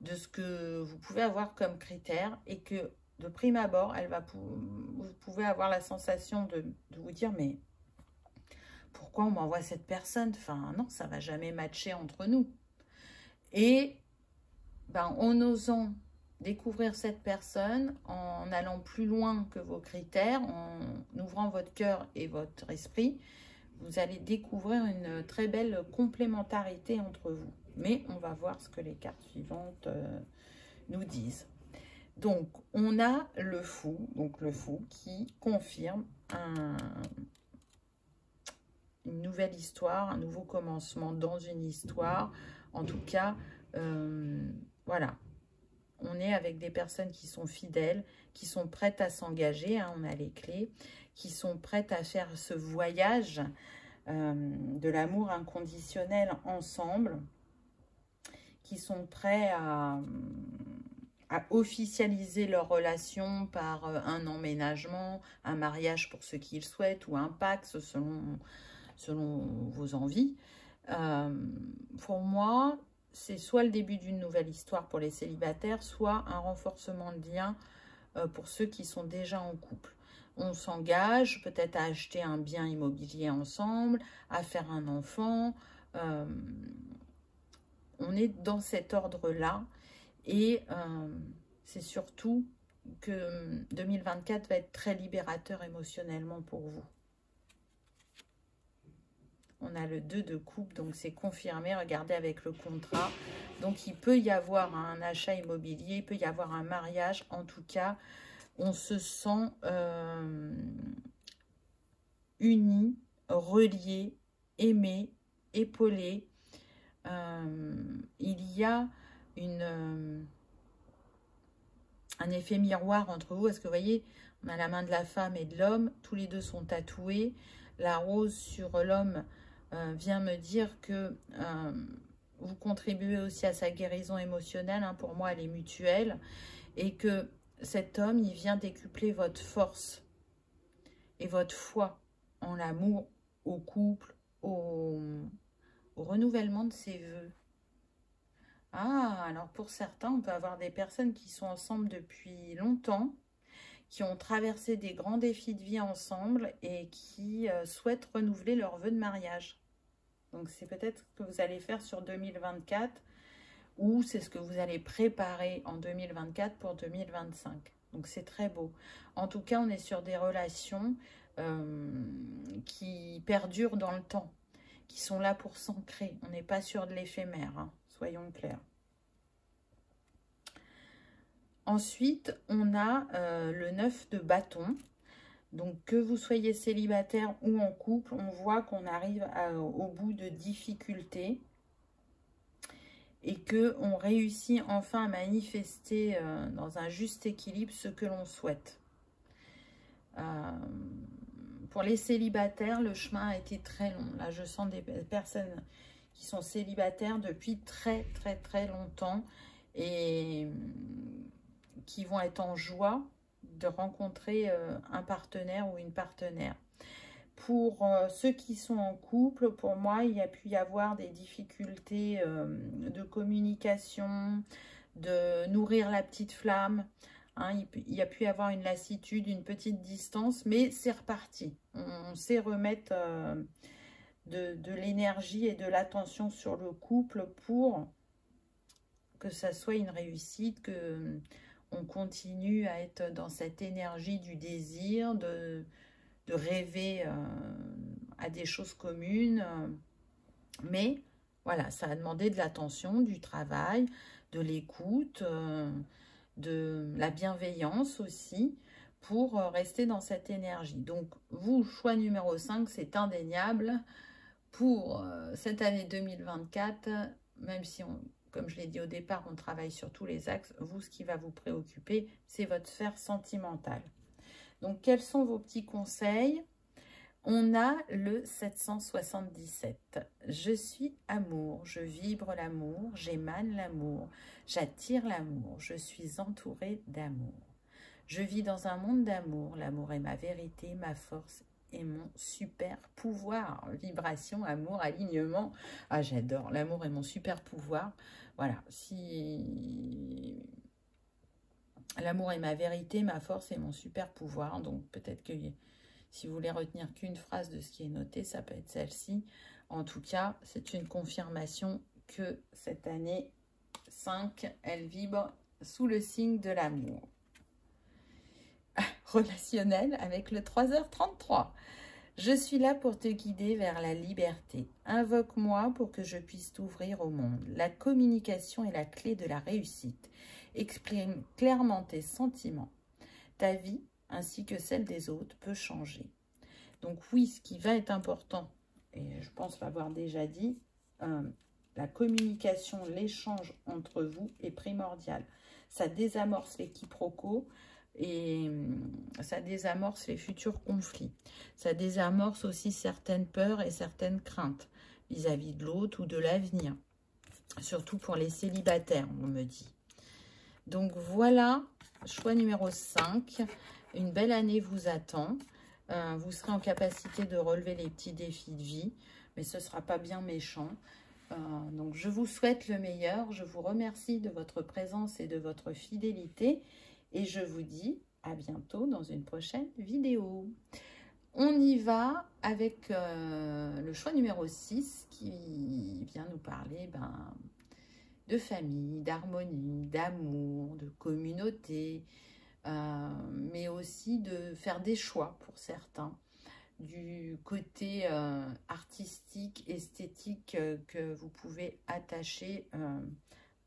de ce que vous pouvez avoir comme critère et que de prime abord, vous pouvez avoir la sensation de vous dire mais pourquoi on m'envoie cette personne? Enfin non, ça ne va jamais matcher entre nous. Et en osant découvrir cette personne, en allant plus loin que vos critères, en ouvrant votre cœur et votre esprit, vous allez découvrir une très belle complémentarité entre vous. Mais on va voir ce que les cartes suivantes nous disent. Donc, on a le fou, qui confirme une nouvelle histoire, un nouveau commencement dans une histoire. En tout cas, voilà. On est avec des personnes qui sont fidèles, qui sont prêtes à s'engager, hein, on a les clés, qui sont prêtes à faire ce voyage de l'amour inconditionnel ensemble, qui sont prêts à officialiser leur relation par un emménagement, un mariage pour ceux qui le souhaitent, ou un pacte selon vos envies. Pour moi, c'est soit le début d'une nouvelle histoire pour les célibataires, soit un renforcement de lien pour ceux qui sont déjà en couple. On s'engage peut-être à acheter un bien immobilier ensemble, à faire un enfant. On est dans cet ordre-là. Et c'est surtout que 2024 va être très libérateur émotionnellement pour vous. On a le 2 de coupe, donc c'est confirmé. Regardez avec le contrat. Donc il peut y avoir un achat immobilier, il peut y avoir un mariage. En tout cas, on se sent unis, reliés, aimés, épaulés. Il y a un effet miroir entre vous. Est-ce que vous voyez, on a la main de la femme et de l'homme. Tous les deux sont tatoués. La rose sur l'homme vient me dire que vous contribuez aussi à sa guérison émotionnelle. Hein, pour moi, elle est mutuelle. Et que cet homme, il vient décupler votre force et votre foi en l'amour, au couple, au renouvellement de ses vœux. Ah, alors pour certains, on peut avoir des personnes qui sont ensemble depuis longtemps, qui ont traversé des grands défis de vie ensemble et qui souhaitent renouveler leurs vœux de mariage. Donc c'est peut-être ce que vous allez faire sur 2024 ou c'est ce que vous allez préparer en 2024 pour 2025. Donc c'est très beau. En tout cas, on est sur des relations qui perdurent dans le temps, qui sont là pour s'ancrer. On n'est pas sur de l'éphémère, hein, soyons clairs. Ensuite, on a le 9 de bâton. Donc, que vous soyez célibataire ou en couple, on voit qu'on arrive au bout de difficultés et qu'on réussit enfin à manifester dans un juste équilibre ce que l'on souhaite. Pour les célibataires, le chemin a été très long. Là, je sens des personnes qui sont célibataires depuis très longtemps et qui vont être en joie de rencontrer un partenaire ou une partenaire. Pour ceux qui sont en couple, pour moi, il y a pu y avoir des difficultés de communication, de nourrir la petite flamme. Hein, il y a pu y avoir une lassitude, une petite distance, mais c'est reparti. On sait remettre de l'énergie et de l'attention sur le couple pour que ça soit une réussite, que on continue à être dans cette énergie du désir, de rêver à des choses communes. Mais voilà, ça a demandé de l'attention, du travail, de l'écoute, de la bienveillance aussi, pour rester dans cette énergie. Donc, vous, choix numéro 5, c'est indéniable. Pour cette année 2024, même si comme je l'ai dit au départ, on travaille sur tous les axes. Vous, ce qui va vous préoccuper, c'est votre sphère sentimentale. Donc, quels sont vos petits conseils? On a le 777. Je suis amour, je vibre l'amour, j'émane l'amour, j'attire l'amour, je suis entourée d'amour. Je vis dans un monde d'amour, l'amour est ma vérité, ma force et mon super pouvoir. Vibration, amour, alignement. Ah, j'adore, l'amour est mon super pouvoir. Voilà, si l'amour est ma vérité, ma force et mon super pouvoir. Donc peut-être que si vous voulez retenir qu'une phrase de ce qui est noté, ça peut être celle-ci. En tout cas, c'est une confirmation que cette année 5, elle vibre sous le signe de l'amour. Relationnel avec le 3h33. Je suis là pour te guider vers la liberté. Invoque-moi pour que je puisse t'ouvrir au monde. La communication est la clé de la réussite. Exprime clairement tes sentiments. Ta vie, ainsi que celle des autres, peut changer. Donc oui, ce qui va être important, et je pense l'avoir déjà dit, la communication, l'échange entre vous est primordial. Ça désamorce les quiproquos et ça désamorce les futurs conflits. Ça désamorce aussi certaines peurs et certaines craintes vis-à-vis de l'autre ou de l'avenir. Surtout pour les célibataires, on me dit. Donc voilà, choix numéro 5. Une belle année vous attend. Vous serez en capacité de relever les petits défis de vie, mais ce ne sera pas bien méchant. Donc, je vous souhaite le meilleur. Je vous remercie de votre présence et de votre fidélité. Et je vous dis à bientôt dans une prochaine vidéo. On y va avec le choix numéro 6 qui vient nous parler de famille, d'harmonie, d'amour, de communauté, mais aussi de faire des choix pour certains, du côté artistique, esthétique que vous pouvez attacher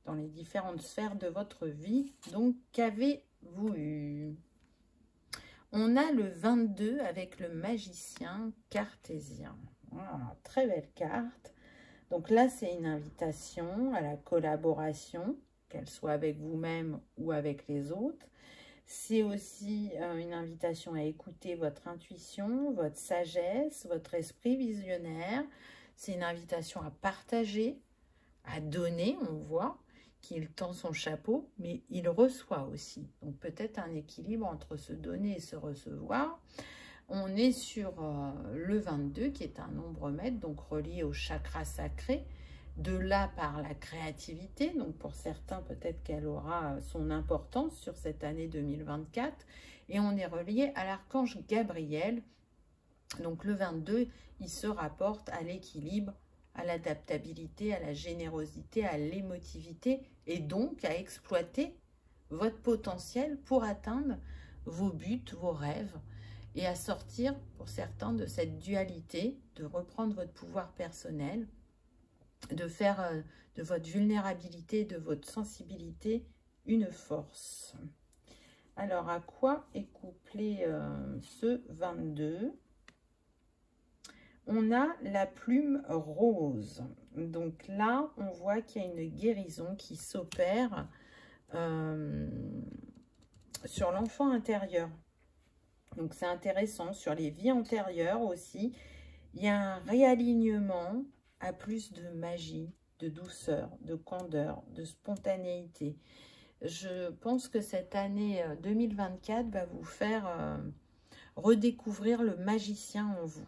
dans les différentes sphères de votre vie. Donc, qu'avez-vous eu? On a le 22 avec le magicien cartésien. Voilà, très belle carte. Donc là, c'est une invitation à la collaboration, qu'elle soit avec vous-même ou avec les autres. C'est aussi une invitation à écouter votre intuition, votre sagesse, votre esprit visionnaire. C'est une invitation à partager, à donner, on voit qu'il tend son chapeau, mais il reçoit aussi. Donc peut-être un équilibre entre se donner et se recevoir. On est sur le 22 qui est un nombre maître, donc relié au chakra sacré. De là par la créativité, donc pour certains peut-être qu'elle aura son importance sur cette année 2024. Et on est relié à l'archange Gabriel. Donc le 22, il se rapporte à l'équilibre, à l'adaptabilité, à la générosité, à l'émotivité et donc à exploiter votre potentiel pour atteindre vos buts, vos rêves et à sortir pour certains de cette dualité, de reprendre votre pouvoir personnel, de faire de votre vulnérabilité, de votre sensibilité une force. Alors, à quoi est couplé ce 22 ? On a la plume rose. Donc là, on voit qu'il y a une guérison qui s'opère sur l'enfant intérieur. Donc c'est intéressant. Sur les vies antérieures aussi, il y a un réalignement à plus de magie, de douceur, de candeur, de spontanéité. Je pense que cette année 2024 va vous faire redécouvrir le magicien en vous.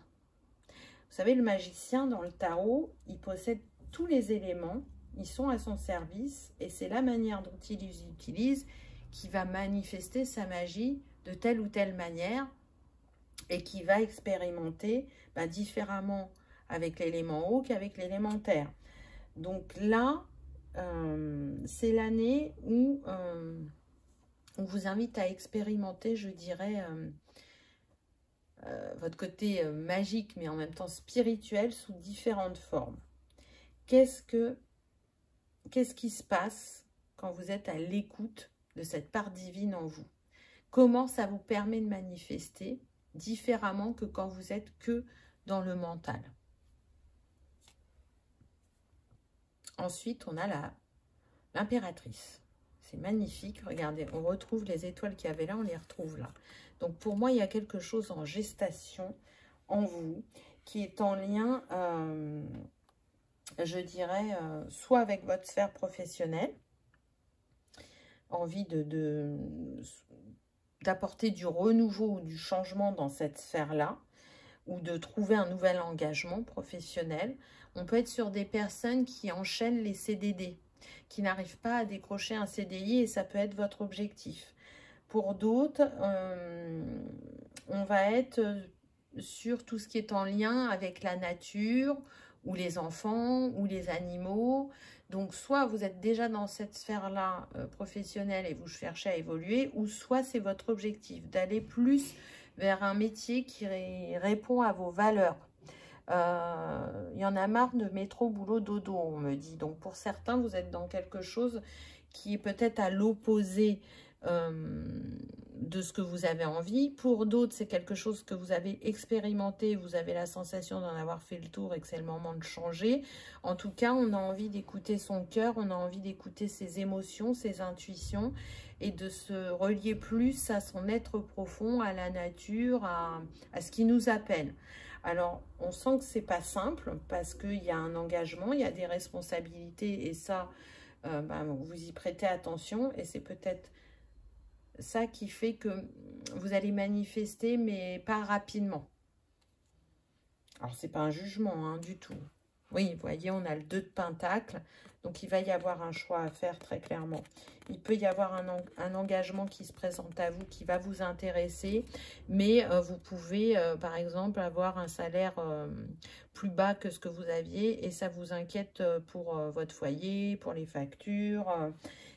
Vous savez, le magicien dans le tarot, il possède tous les éléments, ils sont à son service et c'est la manière dont il les utilise qui va manifester sa magie de telle ou telle manière et qui va expérimenter différemment avec l'élément eau qu'avec l'élément terre. Donc là, c'est l'année où on vous invite à expérimenter, je dirais, votre côté magique, mais en même temps spirituel, sous différentes formes. Qu'est-ce qui se passe quand vous êtes à l'écoute de cette part divine en vous? Comment ça vous permet de manifester différemment que quand vous êtes que dans le mental? Ensuite, on a l'impératrice. C'est magnifique. Regardez, on retrouve les étoiles qu'il y avait là, on les retrouve là. Donc, pour moi, il y a quelque chose en gestation en vous qui est en lien, je dirais, soit avec votre sphère professionnelle, envie d'apporter du renouveau ou du changement dans cette sphère-là, ou de trouver un nouvel engagement professionnel. On peut être sur des personnes qui enchaînent les CDD, qui n'arrivent pas à décrocher un CDI et ça peut être votre objectif. Pour d'autres, on va être sur tout ce qui est en lien avec la nature, ou les enfants, ou les animaux. Donc, soit vous êtes déjà dans cette sphère-là professionnelle et vous cherchez à évoluer, ou soit c'est votre objectif d'aller plus vers un métier qui répond à vos valeurs. Il y en a marre de métro, boulot, dodo, on me dit. Donc, pour certains, vous êtes dans quelque chose qui est peut-être à l'opposé de ce que vous avez envie. Pour d'autres, c'est quelque chose que vous avez expérimenté, vous avez la sensation d'en avoir fait le tour et que c'est le moment de changer. En tout cas, on a envie d'écouter son cœur, on a envie d'écouter ses émotions, ses intuitions et de se relier plus à son être profond, à la nature, à ce qui nous appelle. Alors, on sent que c'est pas simple parce qu'il y a un engagement, il y a des responsabilités et ça, vous y prêtez attention et c'est peut-être ça qui fait que vous allez manifester, mais pas rapidement. Alors, c'est pas un jugement, hein, du tout. Oui, vous voyez, on a le 2 de Pentacle. Donc, il va y avoir un choix à faire très clairement. Il peut y avoir un engagement qui se présente à vous, qui va vous intéresser. Mais vous pouvez, par exemple, avoir un salaire plus bas que ce que vous aviez. Et ça vous inquiète pour votre foyer, pour les factures.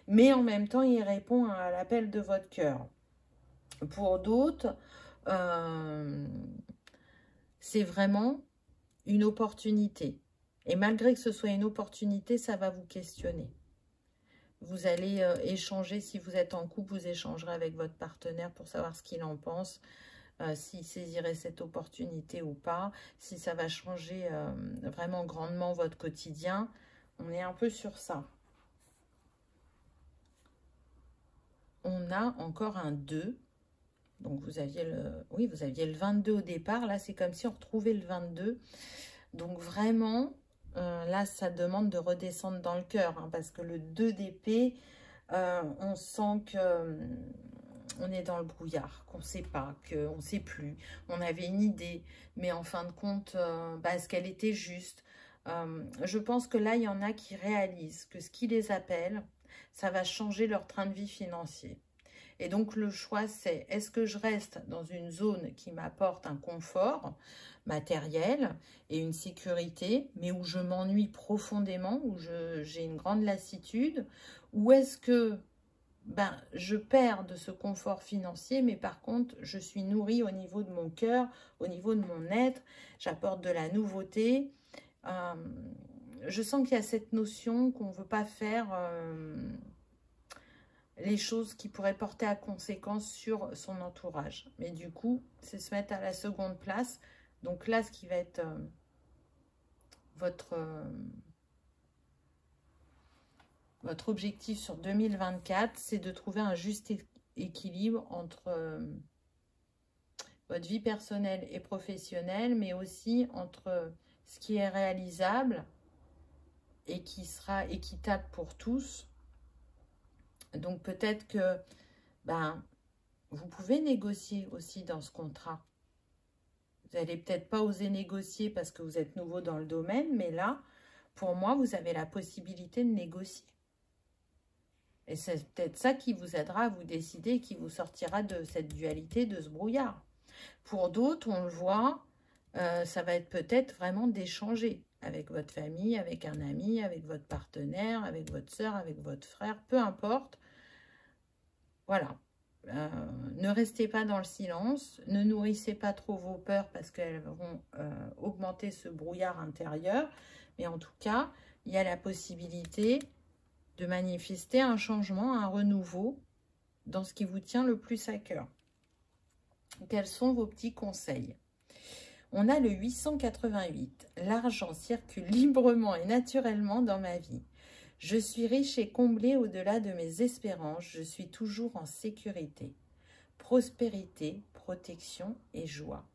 Mais en même temps, il répond à l'appel de votre cœur. Pour d'autres, c'est vraiment une opportunité. Et malgré que ce soit une opportunité, ça va vous questionner. Vous allez échanger, si vous êtes en couple, vous échangerez avec votre partenaire pour savoir ce qu'il en pense, s'il saisirait cette opportunité ou pas, si ça va changer vraiment grandement votre quotidien. On est un peu sur ça. On a encore un 2. Donc, vous aviez oui, vous aviez le 22 au départ. Là, c'est comme si on retrouvait le 22. Donc, vraiment, là, ça demande de redescendre dans le cœur. Hein, parce que le 2 d'épée, on sent que on est dans le brouillard, qu'on ne sait pas, qu'on ne sait plus. On avait une idée, mais en fin de compte, est-ce qu'elle était juste? Je pense que là, il y en a qui réalisent que ce qui les appelle, ça va changer leur train de vie financier. Et donc, le choix, c'est est-ce que je reste dans une zone qui m'apporte un confort matériel et une sécurité, mais où je m'ennuie profondément, où j'ai une grande lassitude, ou est-ce que je perds de ce confort financier, mais par contre, je suis nourrie au niveau de mon cœur, au niveau de mon être, j'apporte de la nouveauté. Je sens qu'il y a cette notion qu'on ne veut pas faire les choses qui pourraient porter à conséquence sur son entourage. Mais du coup, c'est se mettre à la seconde place. Donc là, ce qui va être votre objectif sur 2024, c'est de trouver un juste équilibre entre votre vie personnelle et professionnelle, mais aussi entre ce qui est réalisable et qui sera équitable pour tous. Donc peut-être que vous pouvez négocier aussi dans ce contrat. Vous n'allez peut-être pas oser négocier parce que vous êtes nouveau dans le domaine, mais là, pour moi, vous avez la possibilité de négocier. Et c'est peut-être ça qui vous aidera à vous décider, qui vous sortira de cette dualité, de ce brouillard. Pour d'autres, on le voit, ça va être peut-être vraiment d'échanger avec votre famille, avec un ami, avec votre partenaire, avec votre soeur, avec votre frère, peu importe. Voilà. Ne restez pas dans le silence, ne nourrissez pas trop vos peurs parce qu'elles vont augmenter ce brouillard intérieur. Mais en tout cas, il y a la possibilité de manifester un changement, un renouveau dans ce qui vous tient le plus à cœur. Quels sont vos petits conseils? On a le 888. L'argent circule librement et naturellement dans ma vie. Je suis riche et comblée au-delà de mes espérances. Je suis toujours en sécurité. Prospérité, protection et joie.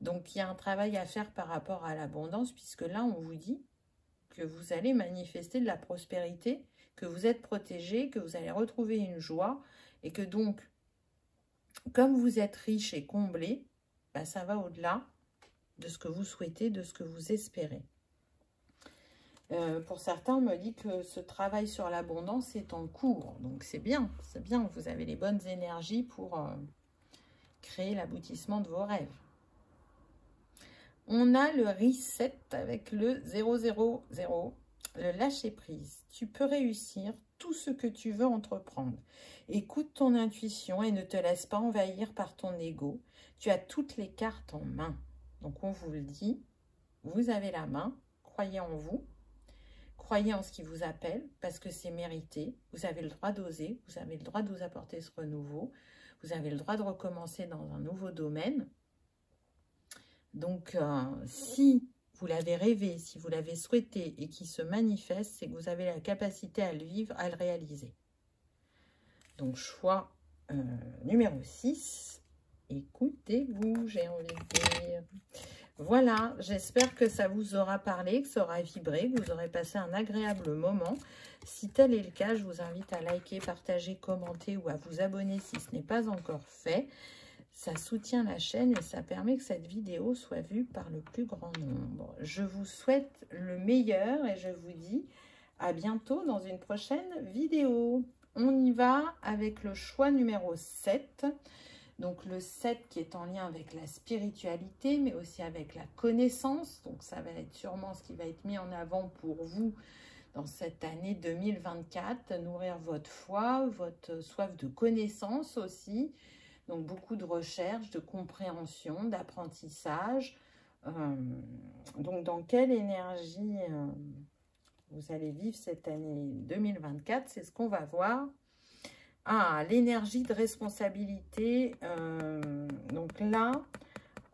Donc, il y a un travail à faire par rapport à l'abondance, puisque là, on vous dit que vous allez manifester de la prospérité, que vous êtes protégé, que vous allez retrouver une joie, et que donc, comme vous êtes riche et comblé, ça va au-delà de ce que vous souhaitez, de ce que vous espérez. Pour certains, on me dit que ce travail sur l'abondance est en cours. Donc, c'est bien, vous avez les bonnes énergies pour créer l'aboutissement de vos rêves. On a le reset avec le 000, le lâcher-prise. Tu peux réussir tout ce que tu veux entreprendre. Écoute ton intuition et ne te laisse pas envahir par ton ego. Tu as toutes les cartes en main. Donc, on vous le dit, vous avez la main, croyez en vous. Croyez en ce qui vous appelle, parce que c'est mérité. Vous avez le droit d'oser, vous avez le droit de vous apporter ce renouveau. Vous avez le droit de recommencer dans un nouveau domaine. Donc, si vous l'avez rêvé, si vous l'avez souhaité et qui se manifeste, c'est que vous avez la capacité à le vivre, à le réaliser. Donc, choix numéro 6. Écoutez-vous, j'ai envie de dire. Voilà, j'espère que ça vous aura parlé, que ça aura vibré, que vous aurez passé un agréable moment. Si tel est le cas, je vous invite à liker, partager, commenter ou à vous abonner si ce n'est pas encore fait. Ça soutient la chaîne et ça permet que cette vidéo soit vue par le plus grand nombre. Je vous souhaite le meilleur et je vous dis à bientôt dans une prochaine vidéo. On y va avec le choix numéro 7. Donc le 7 qui est en lien avec la spiritualité, mais aussi avec la connaissance. Donc ça va être sûrement ce qui va être mis en avant pour vous dans cette année 2024. Nourrir votre foi, votre soif de connaissance aussi. Donc beaucoup de recherche, de compréhension, d'apprentissage. Donc dans quelle énergie vous allez vivre cette année 2024, c'est ce qu'on va voir. Ah, l'énergie de responsabilité. Donc là,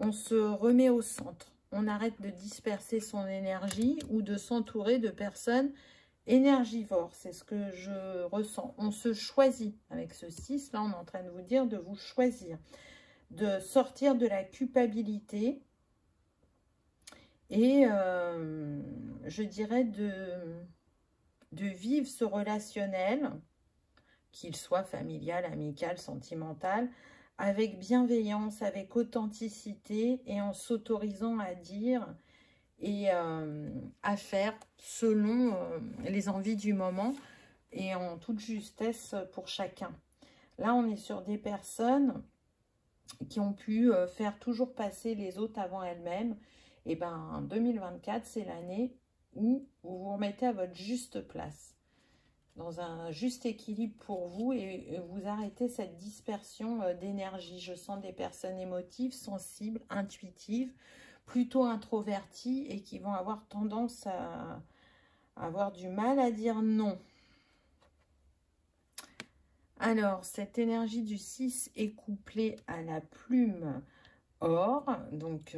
on se remet au centre. On arrête de disperser son énergie ou de s'entourer de personnes énergivores. C'est ce que je ressens. On se choisit avec ce 6. Là, on est en train de vous dire de vous choisir. De sortir de la culpabilité. Et je dirais de vivre ce relationnel, qu'il soit familial, amical, sentimental, avec bienveillance, avec authenticité et en s'autorisant à dire et à faire selon les envies du moment et en toute justesse pour chacun. Là, on est sur des personnes qui ont pu faire toujours passer les autres avant elles-mêmes. Et bien, 2024, c'est l'année où vous vous remettez à votre juste place, dans un juste équilibre pour vous et vous arrêtez cette dispersion d'énergie. Je sens des personnes émotives, sensibles, intuitives, plutôt introverties et qui vont avoir tendance à avoir du mal à dire non. Alors, cette énergie du 6 est couplée à la plume or. Donc,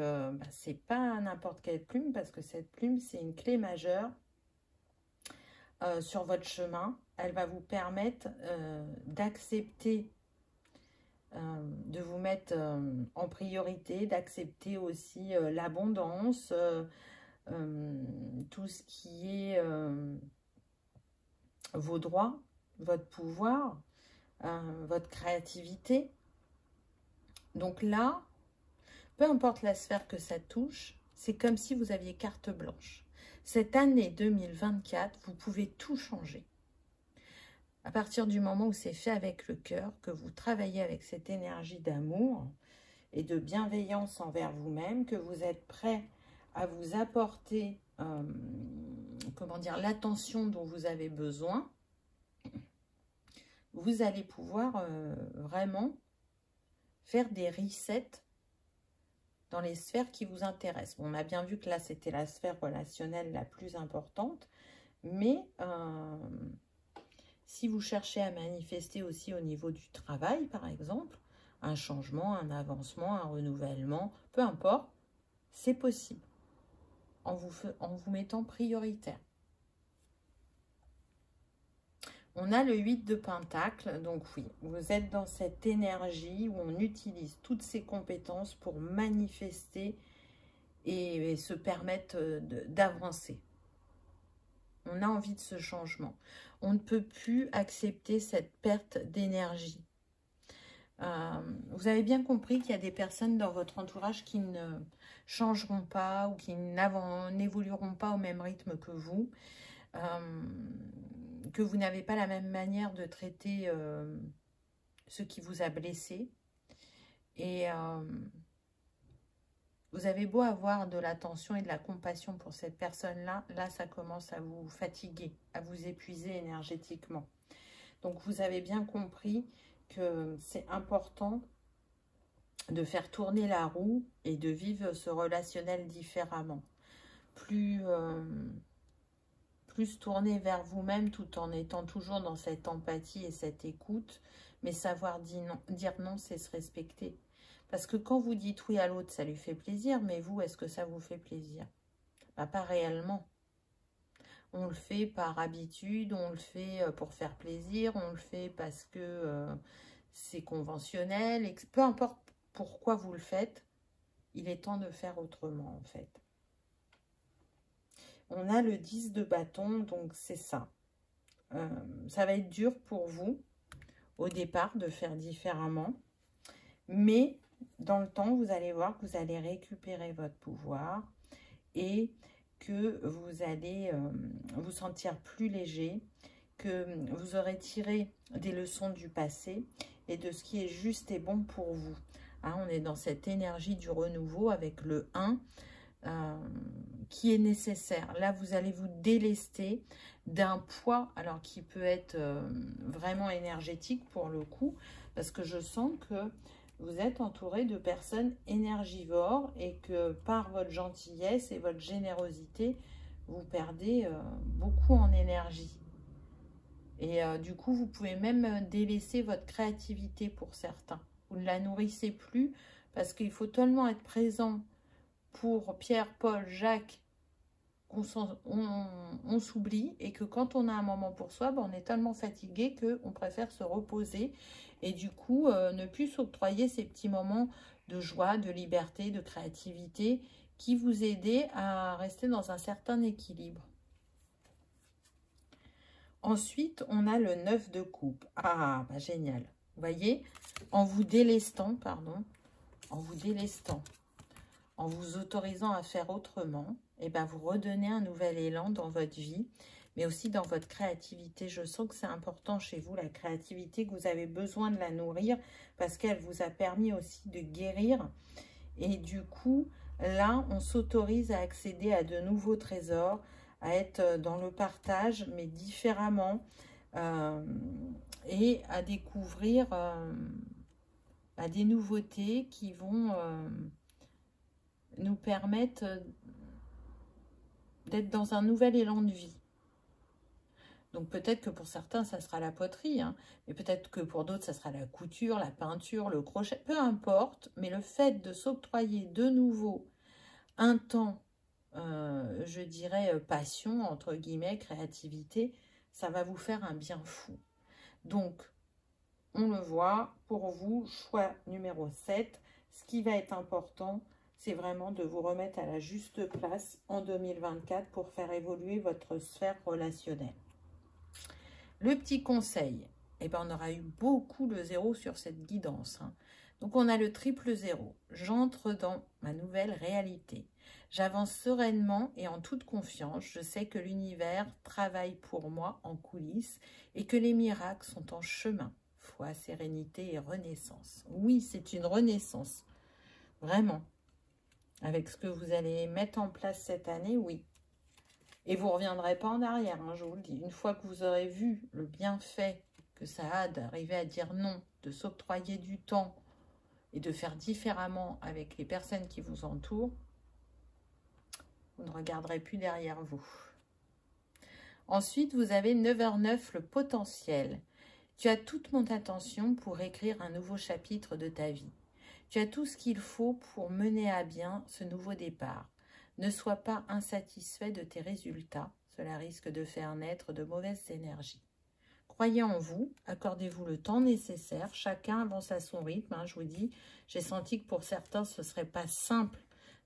c'est pas n'importe quelle plume parce que cette plume, c'est une clé majeure. Sur votre chemin, elle va vous permettre d'accepter, de vous mettre en priorité, d'accepter aussi l'abondance, tout ce qui est vos droits, votre pouvoir, votre créativité. Donc là, peu importe la sphère que ça touche, c'est comme si vous aviez carte blanche. Cette année 2024, vous pouvez tout changer. À partir du moment où c'est fait avec le cœur, que vous travaillez avec cette énergie d'amour et de bienveillance envers vous-même, que vous êtes prêt à vous apporter comment dire, l'attention dont vous avez besoin, vous allez pouvoir vraiment faire des resets dans les sphères qui vous intéressent. Bon, on a bien vu que là, c'était la sphère relationnelle la plus importante, mais si vous cherchez à manifester aussi au niveau du travail, par exemple, un changement, un avancement, un renouvellement, peu importe, c'est possible en vous mettant prioritaire. On a le 8 de Pentacle, donc oui, vous êtes dans cette énergie où on utilise toutes ses compétences pour manifester et se permettre d'avancer. On a envie de ce changement. On ne peut plus accepter cette perte d'énergie. Vous avez bien compris qu'il y a des personnes dans votre entourage qui ne changeront pas ou qui n'évolueront pas au même rythme que vous. Que vous n'avez pas la même manière de traiter ce qui vous a blessé. Et vous avez beau avoir de l'attention et de la compassion pour cette personne-là, là, ça commence à vous fatiguer, à vous épuiser énergétiquement. Donc, vous avez bien compris que c'est important de faire tourner la roue et de vivre ce relationnel différemment. Plus tourner vers vous-même tout en étant toujours dans cette empathie et cette écoute, mais savoir dire non, c'est se respecter. Parce que quand vous dites oui à l'autre, ça lui fait plaisir, mais vous, est-ce que ça vous fait plaisir? Bah, pas réellement. On le fait par habitude, on le fait pour faire plaisir, on le fait parce que c'est conventionnel, et peu importe pourquoi vous le faites, il est temps de faire autrement en fait. On a le 10 de bâton, donc c'est ça. Ça va être dur pour vous, au départ, de faire différemment. Mais dans le temps, vous allez voir que vous allez récupérer votre pouvoir et que vous allez vous sentir plus léger, que vous aurez tiré des leçons du passé et de ce qui est juste et bon pour vous. Hein, on est dans cette énergie du renouveau avec le 1 qui est nécessaire. Là, vous allez vous délester d'un poids, alors qui peut être vraiment énergétique pour le coup, parce que je sens que vous êtes entouré de personnes énergivores et que par votre gentillesse et votre générosité, vous perdez beaucoup en énergie. Et du coup, vous pouvez même délaisser votre créativité pour certains. Vous ne la nourrissez plus parce qu'il faut tellement être présent pour Pierre, Paul, Jacques, on s'oublie et que quand on a un moment pour soi, ben, on est tellement fatigué qu'on préfère se reposer et du coup ne plus s'octroyer ces petits moments de joie, de liberté, de créativité qui vous aident à rester dans un certain équilibre. Ensuite, on a le 9 de coupe. Ah, bah génial. Vous voyez, en vous délestant, en vous autorisant à faire autrement, et ben vous redonnez un nouvel élan dans votre vie, mais aussi dans votre créativité. Je sens que c'est important chez vous, la créativité, que vous avez besoin de la nourrir parce qu'elle vous a permis aussi de guérir. Et du coup, là, on s'autorise à accéder à de nouveaux trésors, à être dans le partage, mais différemment, et à découvrir des nouveautés qui vont nous permettre d'être dans un nouvel élan de vie. Donc peut-être que pour certains, ça sera la poterie, hein, mais peut-être que pour d'autres, ça sera la couture, la peinture, le crochet, peu importe. Mais le fait de s'octroyer de nouveau un temps, je dirais passion, entre guillemets, créativité, ça va vous faire un bien fou. Donc, on le voit, pour vous, choix numéro 7, ce qui va être important, c'est vraiment de vous remettre à la juste place en 2024 pour faire évoluer votre sphère relationnelle. Le petit conseil, eh ben, on aura eu beaucoup le 0 sur cette guidance. Hein. Donc, on a le triple 0. J'entre dans ma nouvelle réalité. J'avance sereinement et en toute confiance. Je sais que l'univers travaille pour moi en coulisses et que les miracles sont en chemin. Foi, sérénité et renaissance. Oui, c'est une renaissance. Vraiment. Avec ce que vous allez mettre en place cette année, oui. Et vous ne reviendrez pas en arrière, hein, je vous le dis. Une fois que vous aurez vu le bienfait que ça a d'arriver à dire non, de s'octroyer du temps et de faire différemment avec les personnes qui vous entourent, vous ne regarderez plus derrière vous. Ensuite, vous avez 9h09, le potentiel. Tu as toute mon attention pour écrire un nouveau chapitre de ta vie. Tu as tout ce qu'il faut pour mener à bien ce nouveau départ. Ne sois pas insatisfait de tes résultats. Cela risque de faire naître de mauvaises énergies. Croyez en vous, accordez-vous le temps nécessaire. Chacun avance à son rythme. Hein, je vous dis, j'ai senti que pour certains, ce ne serait pas simple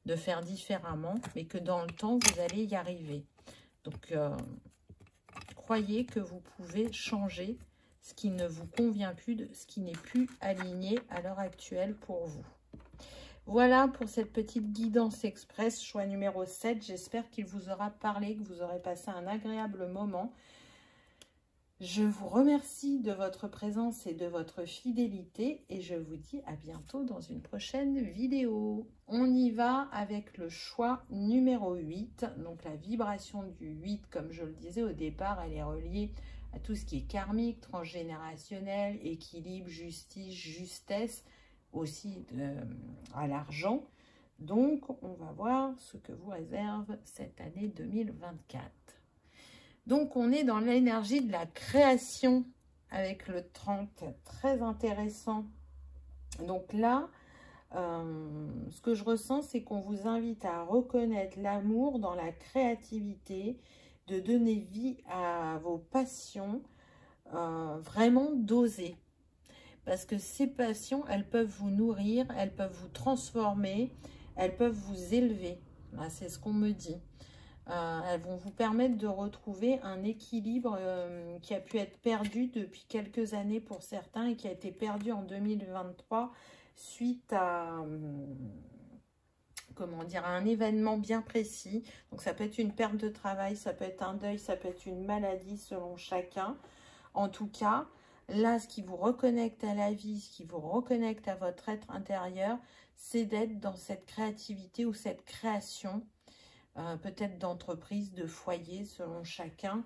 de faire différemment, mais que dans le temps, vous allez y arriver. Donc, croyez que vous pouvez changer ce qui ne vous convient plus, ce qui n'est plus aligné à l'heure actuelle pour vous. Voilà pour cette petite guidance express, choix numéro 7. J'espère qu'il vous aura parlé, que vous aurez passé un agréable moment. Je vous remercie de votre présence et de votre fidélité et je vous dis à bientôt dans une prochaine vidéo. On y va avec le choix numéro 8. Donc la vibration du 8, comme je le disais au départ, elle est reliée à tout ce qui est karmique, transgénérationnel, équilibre, justice, justesse, aussi à l'argent. Donc, on va voir ce que vous réserve cette année 2024. Donc, on est dans l'énergie de la création avec le 30, très intéressant. Donc là, ce que je ressens, c'est qu'on vous invite à reconnaître l'amour dans la créativité, de donner vie à vos passions, vraiment d'oser. Parce que ces passions, elles peuvent vous nourrir, elles peuvent vous transformer, elles peuvent vous élever. C'est ce qu'on me dit. Elles vont vous permettre de retrouver un équilibre qui a pu être perdu depuis quelques années pour certains et qui a été perdu en 2023 suite à, comment dire, à un événement bien précis. Donc ça peut être une perte de travail, ça peut être un deuil, ça peut être une maladie selon chacun. En tout cas, là, ce qui vous reconnecte à la vie, ce qui vous reconnecte à votre être intérieur, c'est d'être dans cette créativité ou cette création, peut-être d'entreprise, de foyer, selon chacun.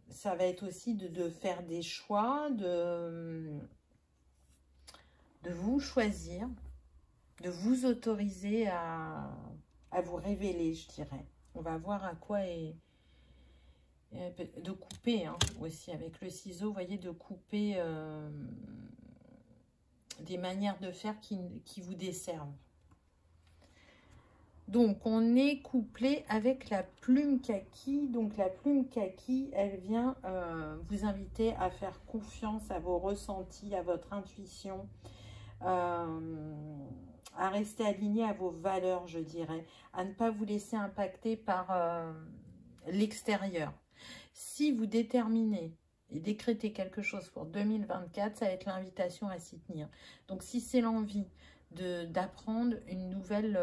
Ça va être aussi de faire des choix, de vous choisir, de vous autoriser à vous révéler, je dirais. On va voir à quoi est... De couper hein, aussi avec le ciseau, vous voyez, de couper des manières de faire qui vous desservent. Donc, on est couplé avec la plume kaki. Donc, la plume kaki, elle vient vous inviter à faire confiance à vos ressentis, à votre intuition, à rester aligné à vos valeurs, je dirais, à ne pas vous laisser impacter par l'extérieur. Si vous déterminez et décrétez quelque chose pour 2024, ça va être l'invitation à s'y tenir. Donc, si c'est l'envie d'apprendre une nouvelle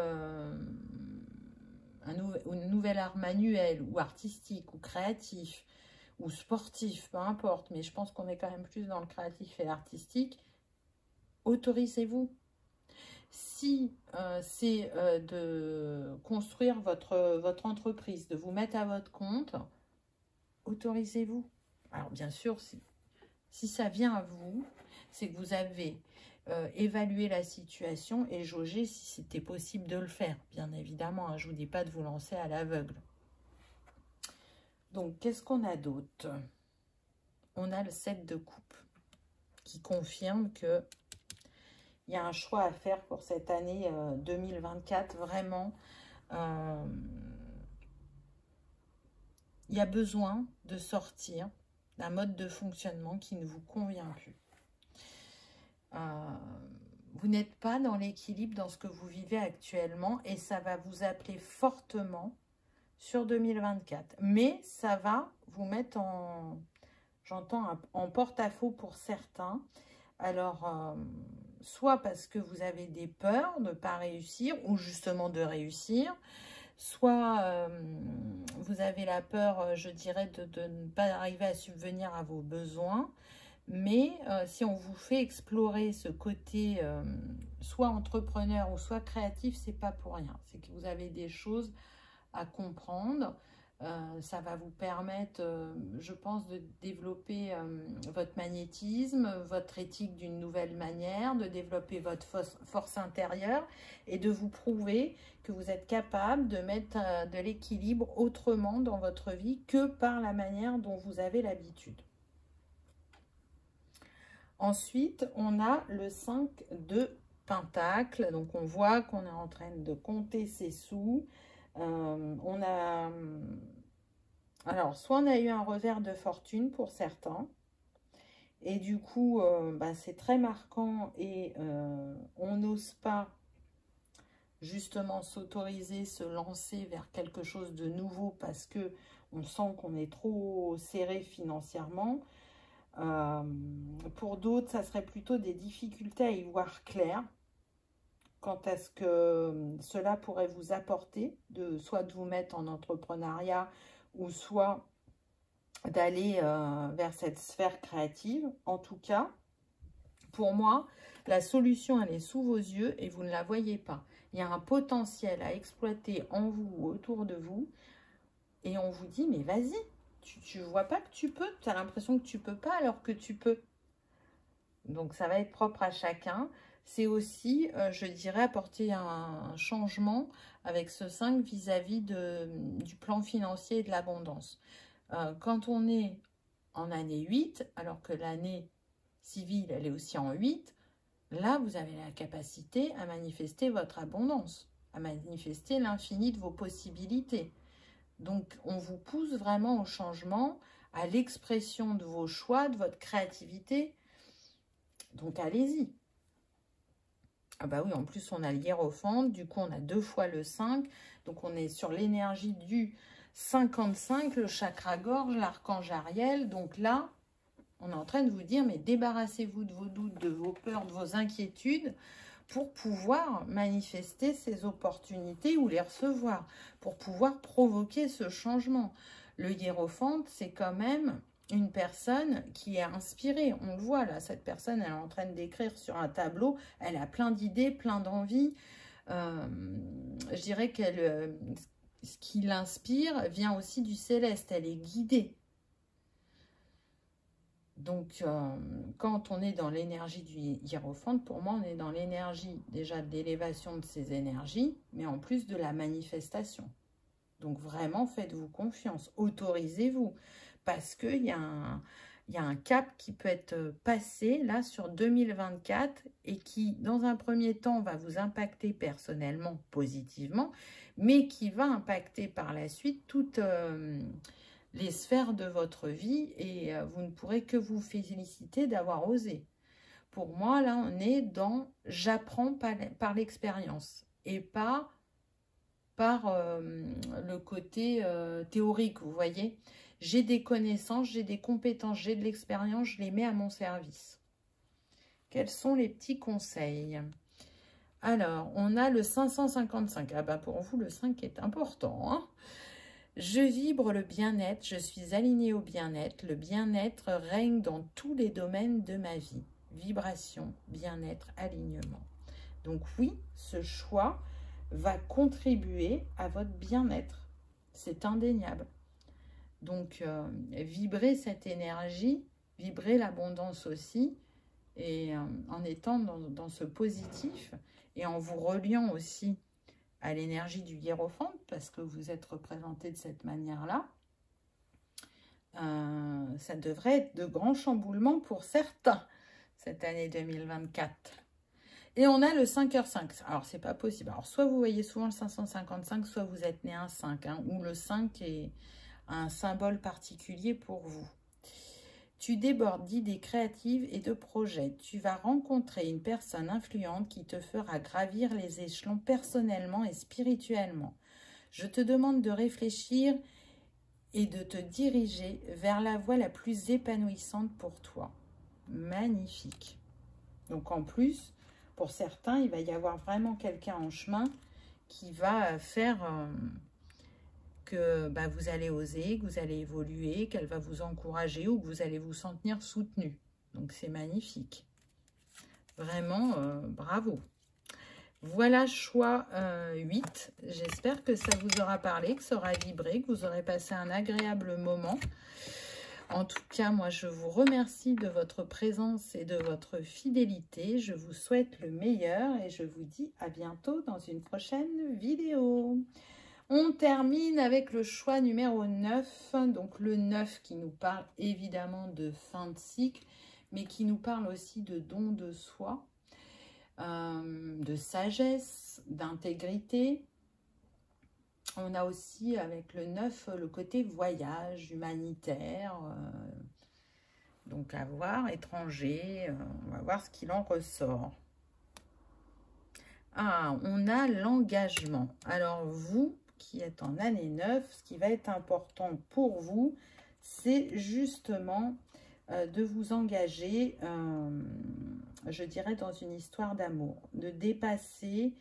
art manuel ou artistique ou créatif ou sportif, peu importe, mais je pense qu'on est quand même plus dans le créatif et l'artistique, autorisez-vous. Si c'est de construire votre entreprise, de vous mettre à votre compte, autorisez-vous. Alors bien sûr, si ça vient à vous, c'est que vous avez évalué la situation et jaugé si c'était possible de le faire. Bien évidemment, hein, je ne vous dis pas de vous lancer à l'aveugle. Donc, qu'est-ce qu'on a d'autre? On a le 7 de coupe qui confirme que il y a un choix à faire pour cette année 2024. Vraiment, il y a besoin de sortir d'un mode de fonctionnement qui ne vous convient plus. Vous n'êtes pas dans l'équilibre dans ce que vous vivez actuellement et ça va vous appeler fortement sur 2024. Mais ça va vous mettre en, j'entends, en porte-à-faux pour certains. Alors, soit parce que vous avez des peurs de ne pas réussir ou justement de réussir, soit vous avez la peur, je dirais, de ne pas arriver à subvenir à vos besoins. Mais si on vous fait explorer ce côté soit entrepreneur ou soit créatif, c'est pas pour rien. C'est que vous avez des choses à comprendre. Ça va vous permettre, je pense, de développer votre magnétisme, votre éthique d'une nouvelle manière, de développer votre force intérieure et de vous prouver que vous êtes capable de mettre de l'équilibre autrement dans votre vie que par la manière dont vous avez l'habitude. Ensuite, on a le 5 de Pentacle. Donc, on voit qu'on est en train de compter ses sous. On a... Alors, soit on a eu un revers de fortune pour certains. Et du coup, c'est très marquant et on n'ose pas justement s'autoriser, se lancer vers quelque chose de nouveau parce que on sent qu'on est trop serré financièrement. Pour d'autres, ça serait plutôt des difficultés à y voir clair quant à ce que cela pourrait vous apporter, soit de vous mettre en entrepreneuriat ou soit d'aller vers cette sphère créative. En tout cas, pour moi, la solution, elle est sous vos yeux et vous ne la voyez pas. Il y a un potentiel à exploiter en vous ou autour de vous et on vous dit, mais vas-y. Tu ne vois pas que tu peux, tu as l'impression que tu ne peux pas alors que tu peux. Donc, ça va être propre à chacun. C'est aussi, je dirais, apporter un changement avec ce 5 vis-à-vis du plan financier et de l'abondance. Quand on est en année 8, alors que l'année civile, elle est aussi en 8, là, vous avez la capacité à manifester votre abondance, à manifester l'infini de vos possibilités. Donc, on vous pousse vraiment au changement, à l'expression de vos choix, de votre créativité. Donc, allez-y. Ah bah oui, en plus, on a le hiérophant. Du coup, on a 2 fois le 5. Donc, on est sur l'énergie du 55, le chakra gorge, l'archange Ariel. Donc là, On est en train de vous dire, mais débarrassez-vous de vos doutes, de vos peurs, de vos inquiétudes pour pouvoir manifester ces opportunités ou les recevoir, pour pouvoir provoquer ce changement. Le hiérophante, c'est quand même une personne qui est inspirée. On le voit là, cette personne, elle est en train d'écrire sur un tableau, elle a plein d'idées, plein d'envies. Je dirais qu'elle, ce qui l'inspire vient aussi du céleste, elle est guidée. Donc, quand on est dans l'énergie du hiérophante, pour moi, on est dans l'énergie déjà de l'élévation de ces énergies, mais en plus de la manifestation. Donc, vraiment, faites-vous confiance, autorisez-vous, parce qu'il y a un cap qui peut être passé, là, sur 2024, et qui, dans un premier temps, va vous impacter personnellement, positivement, mais qui va impacter par la suite toute... les sphères de votre vie et vous ne pourrez que vous féliciter d'avoir osé. Pour moi, là, on est dans j'apprends par l'expérience et pas par le côté théorique, vous voyez. J'ai des connaissances, j'ai des compétences, j'ai de l'expérience, je les mets à mon service. Quels sont les petits conseils? Alors, on a le 555. Ah bah pour vous, le 5 est important, hein. Je vibre le bien-être, je suis alignée au bien-être. Le bien-être règne dans tous les domaines de ma vie. Vibration, bien-être, alignement. Donc oui, ce choix va contribuer à votre bien-être. C'est indéniable. Donc vibrez cette énergie, vibrez l'abondance aussi. Et en étant dans ce positif et en vous reliant aussi à l'énergie du hiérophante, parce que vous êtes représenté de cette manière-là, ça devrait être de grands chamboulements pour certains, cette année 2024. Et on a le 5h5. Alors, c'est pas possible. Alors, soit vous voyez souvent le 555, soit vous êtes né un 5, hein, ou le 5 est un symbole particulier pour vous. Tu débordes d'idées créatives et de projets. Tu vas rencontrer une personne influente qui te fera gravir les échelons personnellement et spirituellement. Je te demande de réfléchir et de te diriger vers la voie la plus épanouissante pour toi. Magnifique. Donc en plus, pour certains, il va y avoir vraiment quelqu'un en chemin qui va faire... que vous allez oser, que vous allez évoluer, qu'elle va vous encourager ou que vous allez vous sentir soutenu. Donc, c'est magnifique. Vraiment, bravo. Voilà, choix 8. J'espère que ça vous aura parlé, que ça aura vibré, que vous aurez passé un agréable moment. En tout cas, moi, je vous remercie de votre présence et de votre fidélité. Je vous souhaite le meilleur et je vous dis à bientôt dans une prochaine vidéo. On termine avec le choix numéro 9, donc le 9 qui nous parle évidemment de fin de cycle, mais qui nous parle aussi de don de soi, de sagesse, d'intégrité. On a aussi avec le 9 le côté voyage, humanitaire, donc à voir, étranger, on va voir ce qu'il en ressort. Ah, on a l'engagement. Alors vous... qui est en année 9, ce qui va être important pour vous, c'est justement de vous engager, je dirais, dans une histoire d'amour, de dépasser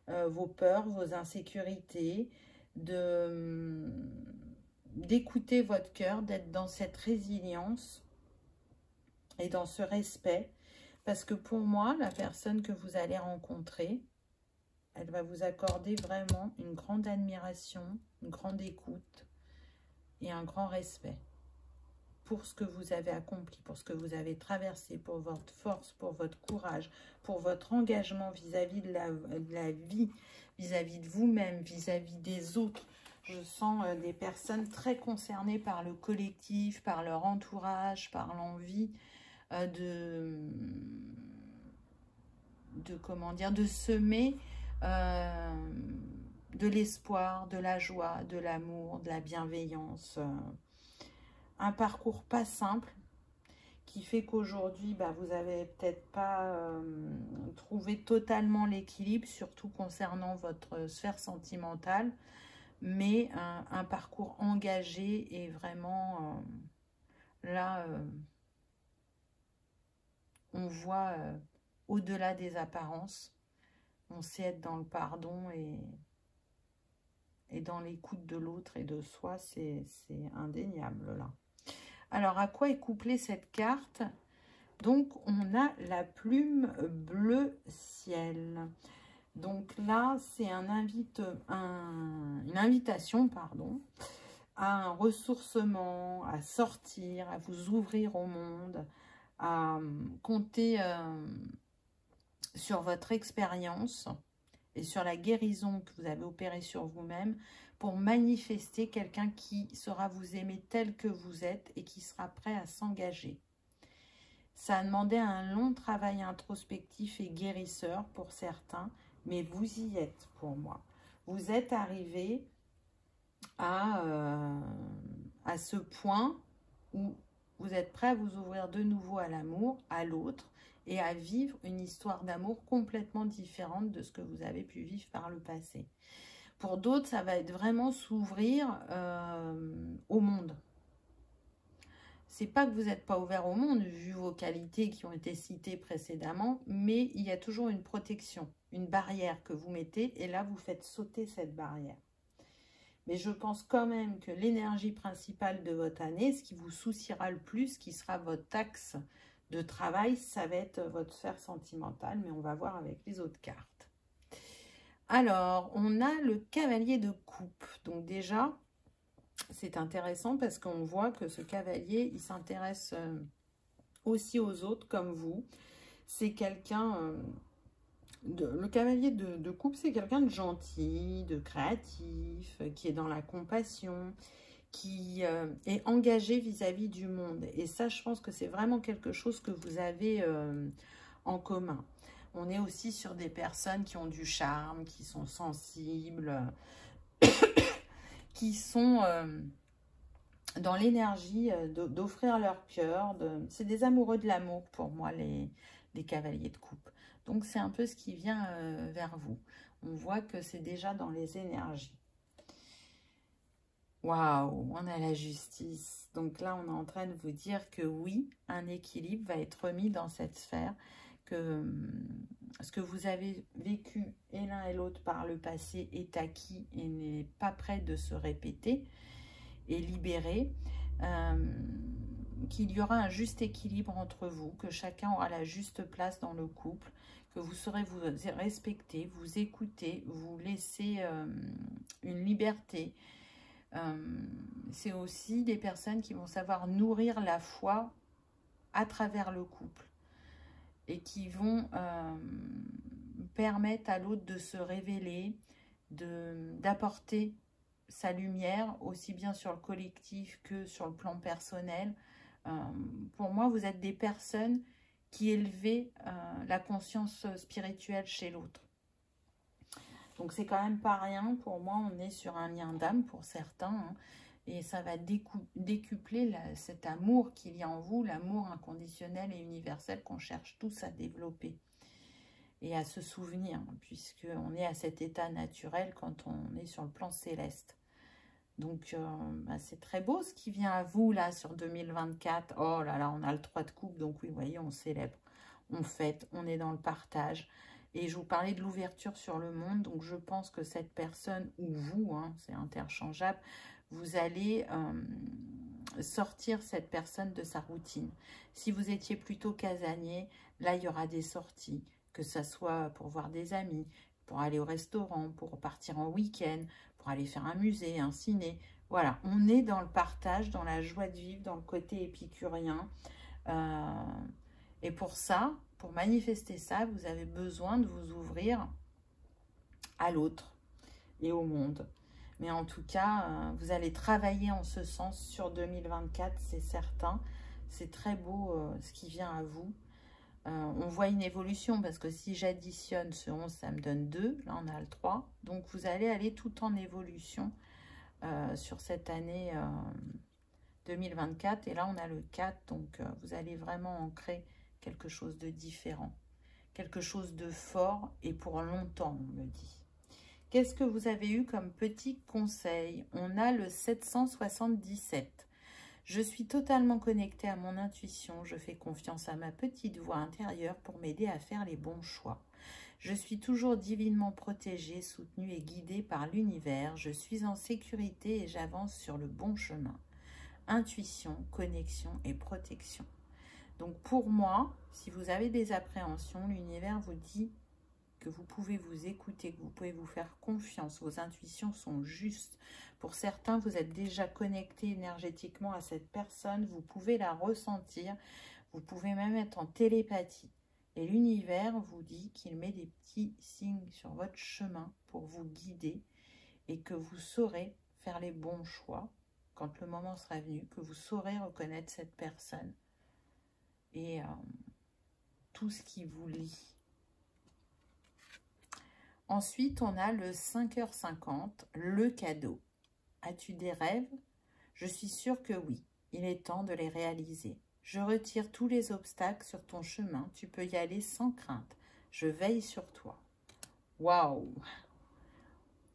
vos peurs, vos insécurités, d'écouter votre cœur, d'être dans cette résilience et dans ce respect, parce que pour moi, la personne que vous allez rencontrer, elle va vous accorder vraiment une grande admiration, une grande écoute et un grand respect pour ce que vous avez accompli, pour ce que vous avez traversé, pour votre force, pour votre courage, pour votre engagement vis-à-vis de la vie, vis-à-vis de vous-même, vis-à-vis des autres. Je sens des personnes très concernées par le collectif, par leur entourage, par l'envie de semer de l'espoir, de la joie, de l'amour, de la bienveillance. Un parcours pas simple qui fait qu'aujourd'hui, vous n'avez peut-être pas trouvé totalement l'équilibre, surtout concernant votre sphère sentimentale, mais un parcours engagé et vraiment là... on voit au-delà des apparences. On sait être dans le pardon et dans l'écoute de l'autre et de soi, c'est indéniable là. Alors, à quoi est couplée cette carte? Donc, on a la plume bleu ciel. Donc là, c'est une invitation, pardon, à un ressourcement, à sortir, à vous ouvrir au monde, à compter sur votre expérience et sur la guérison que vous avez opérée sur vous-même pour manifester quelqu'un qui saura vous aimer tel que vous êtes et qui sera prêt à s'engager. Ça a demandé un long travail introspectif et guérisseur pour certains, mais vous y êtes pour moi. Vous êtes arrivé à ce point où vous êtes prêt à vous ouvrir de nouveau à l'amour, à l'autre, et à vivre une histoire d'amour complètement différente de ce que vous avez pu vivre par le passé. Pour d'autres, ça va être vraiment s'ouvrir au monde. C'est pas que vous n'êtes pas ouvert au monde, vu vos qualités qui ont été citées précédemment, mais il y a toujours une protection, une barrière que vous mettez, et là, vous faites sauter cette barrière. Mais je pense quand même que l'énergie principale de votre année, ce qui vous souciera le plus, qui sera votre axe de travail, ça va être votre sphère sentimentale, mais on va voir avec les autres cartes. Alors, on a le cavalier de coupe. Donc déjà, c'est intéressant parce qu'on voit que ce cavalier, il s'intéresse aussi aux autres comme vous. C'est quelqu'un... le cavalier de coupe, c'est quelqu'un de gentil, de créatif, qui est dans la compassion, qui est engagé vis-à-vis du monde. Et ça, je pense que c'est vraiment quelque chose que vous avez en commun. On est aussi sur des personnes qui ont du charme, qui sont sensibles, qui sont dans l'énergie d'offrir leur cœur. C'est des amoureux de l'amour pour moi, les cavaliers de coupe. Donc, c'est un peu ce qui vient vers vous. On voit que c'est déjà dans les énergies. Waouh, on a la justice. Donc là, on est en train de vous dire que oui, un équilibre va être remis dans cette sphère, que ce que vous avez vécu et l'un et l'autre par le passé est acquis et n'est pas prêt de se répéter et libéré, qu'il y aura un juste équilibre entre vous, que chacun aura la juste place dans le couple, que vous saurez vous respecter, vous écouter, vous laisser une liberté. C'est aussi des personnes qui vont savoir nourrir la foi à travers le couple et qui vont permettre à l'autre de se révéler, d'apporter sa lumière aussi bien sur le collectif que sur le plan personnel. Pour moi, vous êtes des personnes qui élevez la conscience spirituelle chez l'autre. Donc, c'est quand même pas rien. Pour moi, on est sur un lien d'âme pour certains. Hein, et ça va décupler cet amour qu'il y a en vous, l'amour inconditionnel et universel qu'on cherche tous à développer et à se souvenir, puisqu'on est à cet état naturel quand on est sur le plan céleste. Donc, c'est très beau ce qui vient à vous, là, sur 2024. Oh là là, on a le 3 de coupe, donc oui, vous voyez, on célèbre, on fête, on est dans le partage. Et je vous parlais de l'ouverture sur le monde, donc je pense que cette personne, ou vous, hein, c'est interchangeable, vous allez sortir cette personne de sa routine. Si vous étiez plutôt casanier, là, il y aura des sorties, que ce soit pour voir des amis, pour aller au restaurant, pour partir en week-end, pour aller faire un musée, un ciné. Voilà, on est dans le partage, dans la joie de vivre, dans le côté épicurien. Et pour ça, pour manifester ça, vous avez besoin de vous ouvrir à l'autre et au monde. Mais en tout cas, vous allez travailler en ce sens sur 2024, c'est certain. C'est très beau ce qui vient à vous. On voit une évolution parce que si j'additionne ce 11, ça me donne 2. Là, on a le 3. Donc, vous allez aller tout en évolution sur cette année 2024. Et là, on a le 4. Donc, vous allez vraiment ancrer quelque chose de différent. Quelque chose de fort et pour longtemps, on me dit. Qu'est-ce que vous avez eu comme petit conseil? On a le 777. Je suis totalement connectée à mon intuition. Je fais confiance à ma petite voix intérieure pour m'aider à faire les bons choix. Je suis toujours divinement protégée, soutenue et guidée par l'univers. Je suis en sécurité et j'avance sur le bon chemin. Intuition, connexion et protection. Donc pour moi, si vous avez des appréhensions, l'univers vous dit que vous pouvez vous écouter, que vous pouvez vous faire confiance. Vos intuitions sont justes. Pour certains, vous êtes déjà connecté énergétiquement à cette personne. Vous pouvez la ressentir. Vous pouvez même être en télépathie. Et l'univers vous dit qu'il met des petits signes sur votre chemin pour vous guider et que vous saurez faire les bons choix quand le moment sera venu, que vous saurez reconnaître cette personne et tout ce qui vous lie. Ensuite, on a le 5h50, le cadeau. As-tu des rêves? Je suis sûre que oui, il est temps de les réaliser. Je retire tous les obstacles sur ton chemin, tu peux y aller sans crainte. Je veille sur toi. Waouh!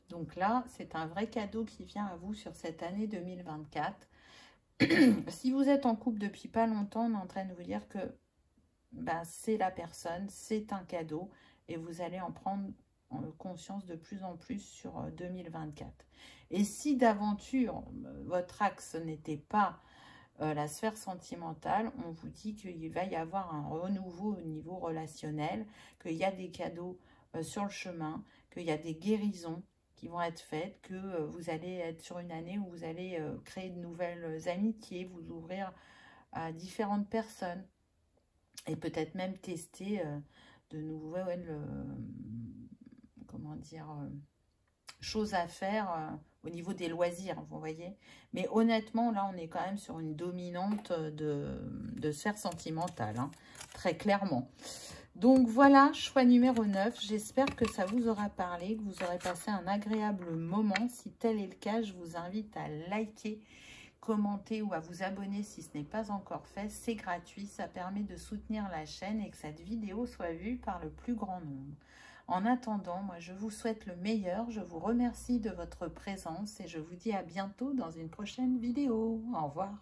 Donc là, c'est un vrai cadeau qui vient à vous sur cette année 2024. Si vous êtes en couple depuis pas longtemps, on est en train de vous dire que c'est la personne, c'est un cadeau et vous allez en prendre conscience de plus en plus sur 2024. Et si d'aventure, votre axe n'était pas la sphère sentimentale, on vous dit qu'il va y avoir un renouveau au niveau relationnel, qu'il y a des cadeaux sur le chemin, qu'il y a des guérisons qui vont être faites, que vous allez être sur une année où vous allez créer de nouvelles amitiés, vous ouvrir à différentes personnes et peut-être même tester de nouvelles choses à faire au niveau des loisirs, vous voyez. Mais honnêtement, là, on est quand même sur une dominante de sphère sentimentale, hein, très clairement. Donc voilà, choix numéro 9. J'espère que ça vous aura parlé, que vous aurez passé un agréable moment. Si tel est le cas, je vous invite à liker, commenter ou à vous abonner si ce n'est pas encore fait. C'est gratuit, ça permet de soutenir la chaîne et que cette vidéo soit vue par le plus grand nombre. En attendant, moi je vous souhaite le meilleur, je vous remercie de votre présence et je vous dis à bientôt dans une prochaine vidéo. Au revoir.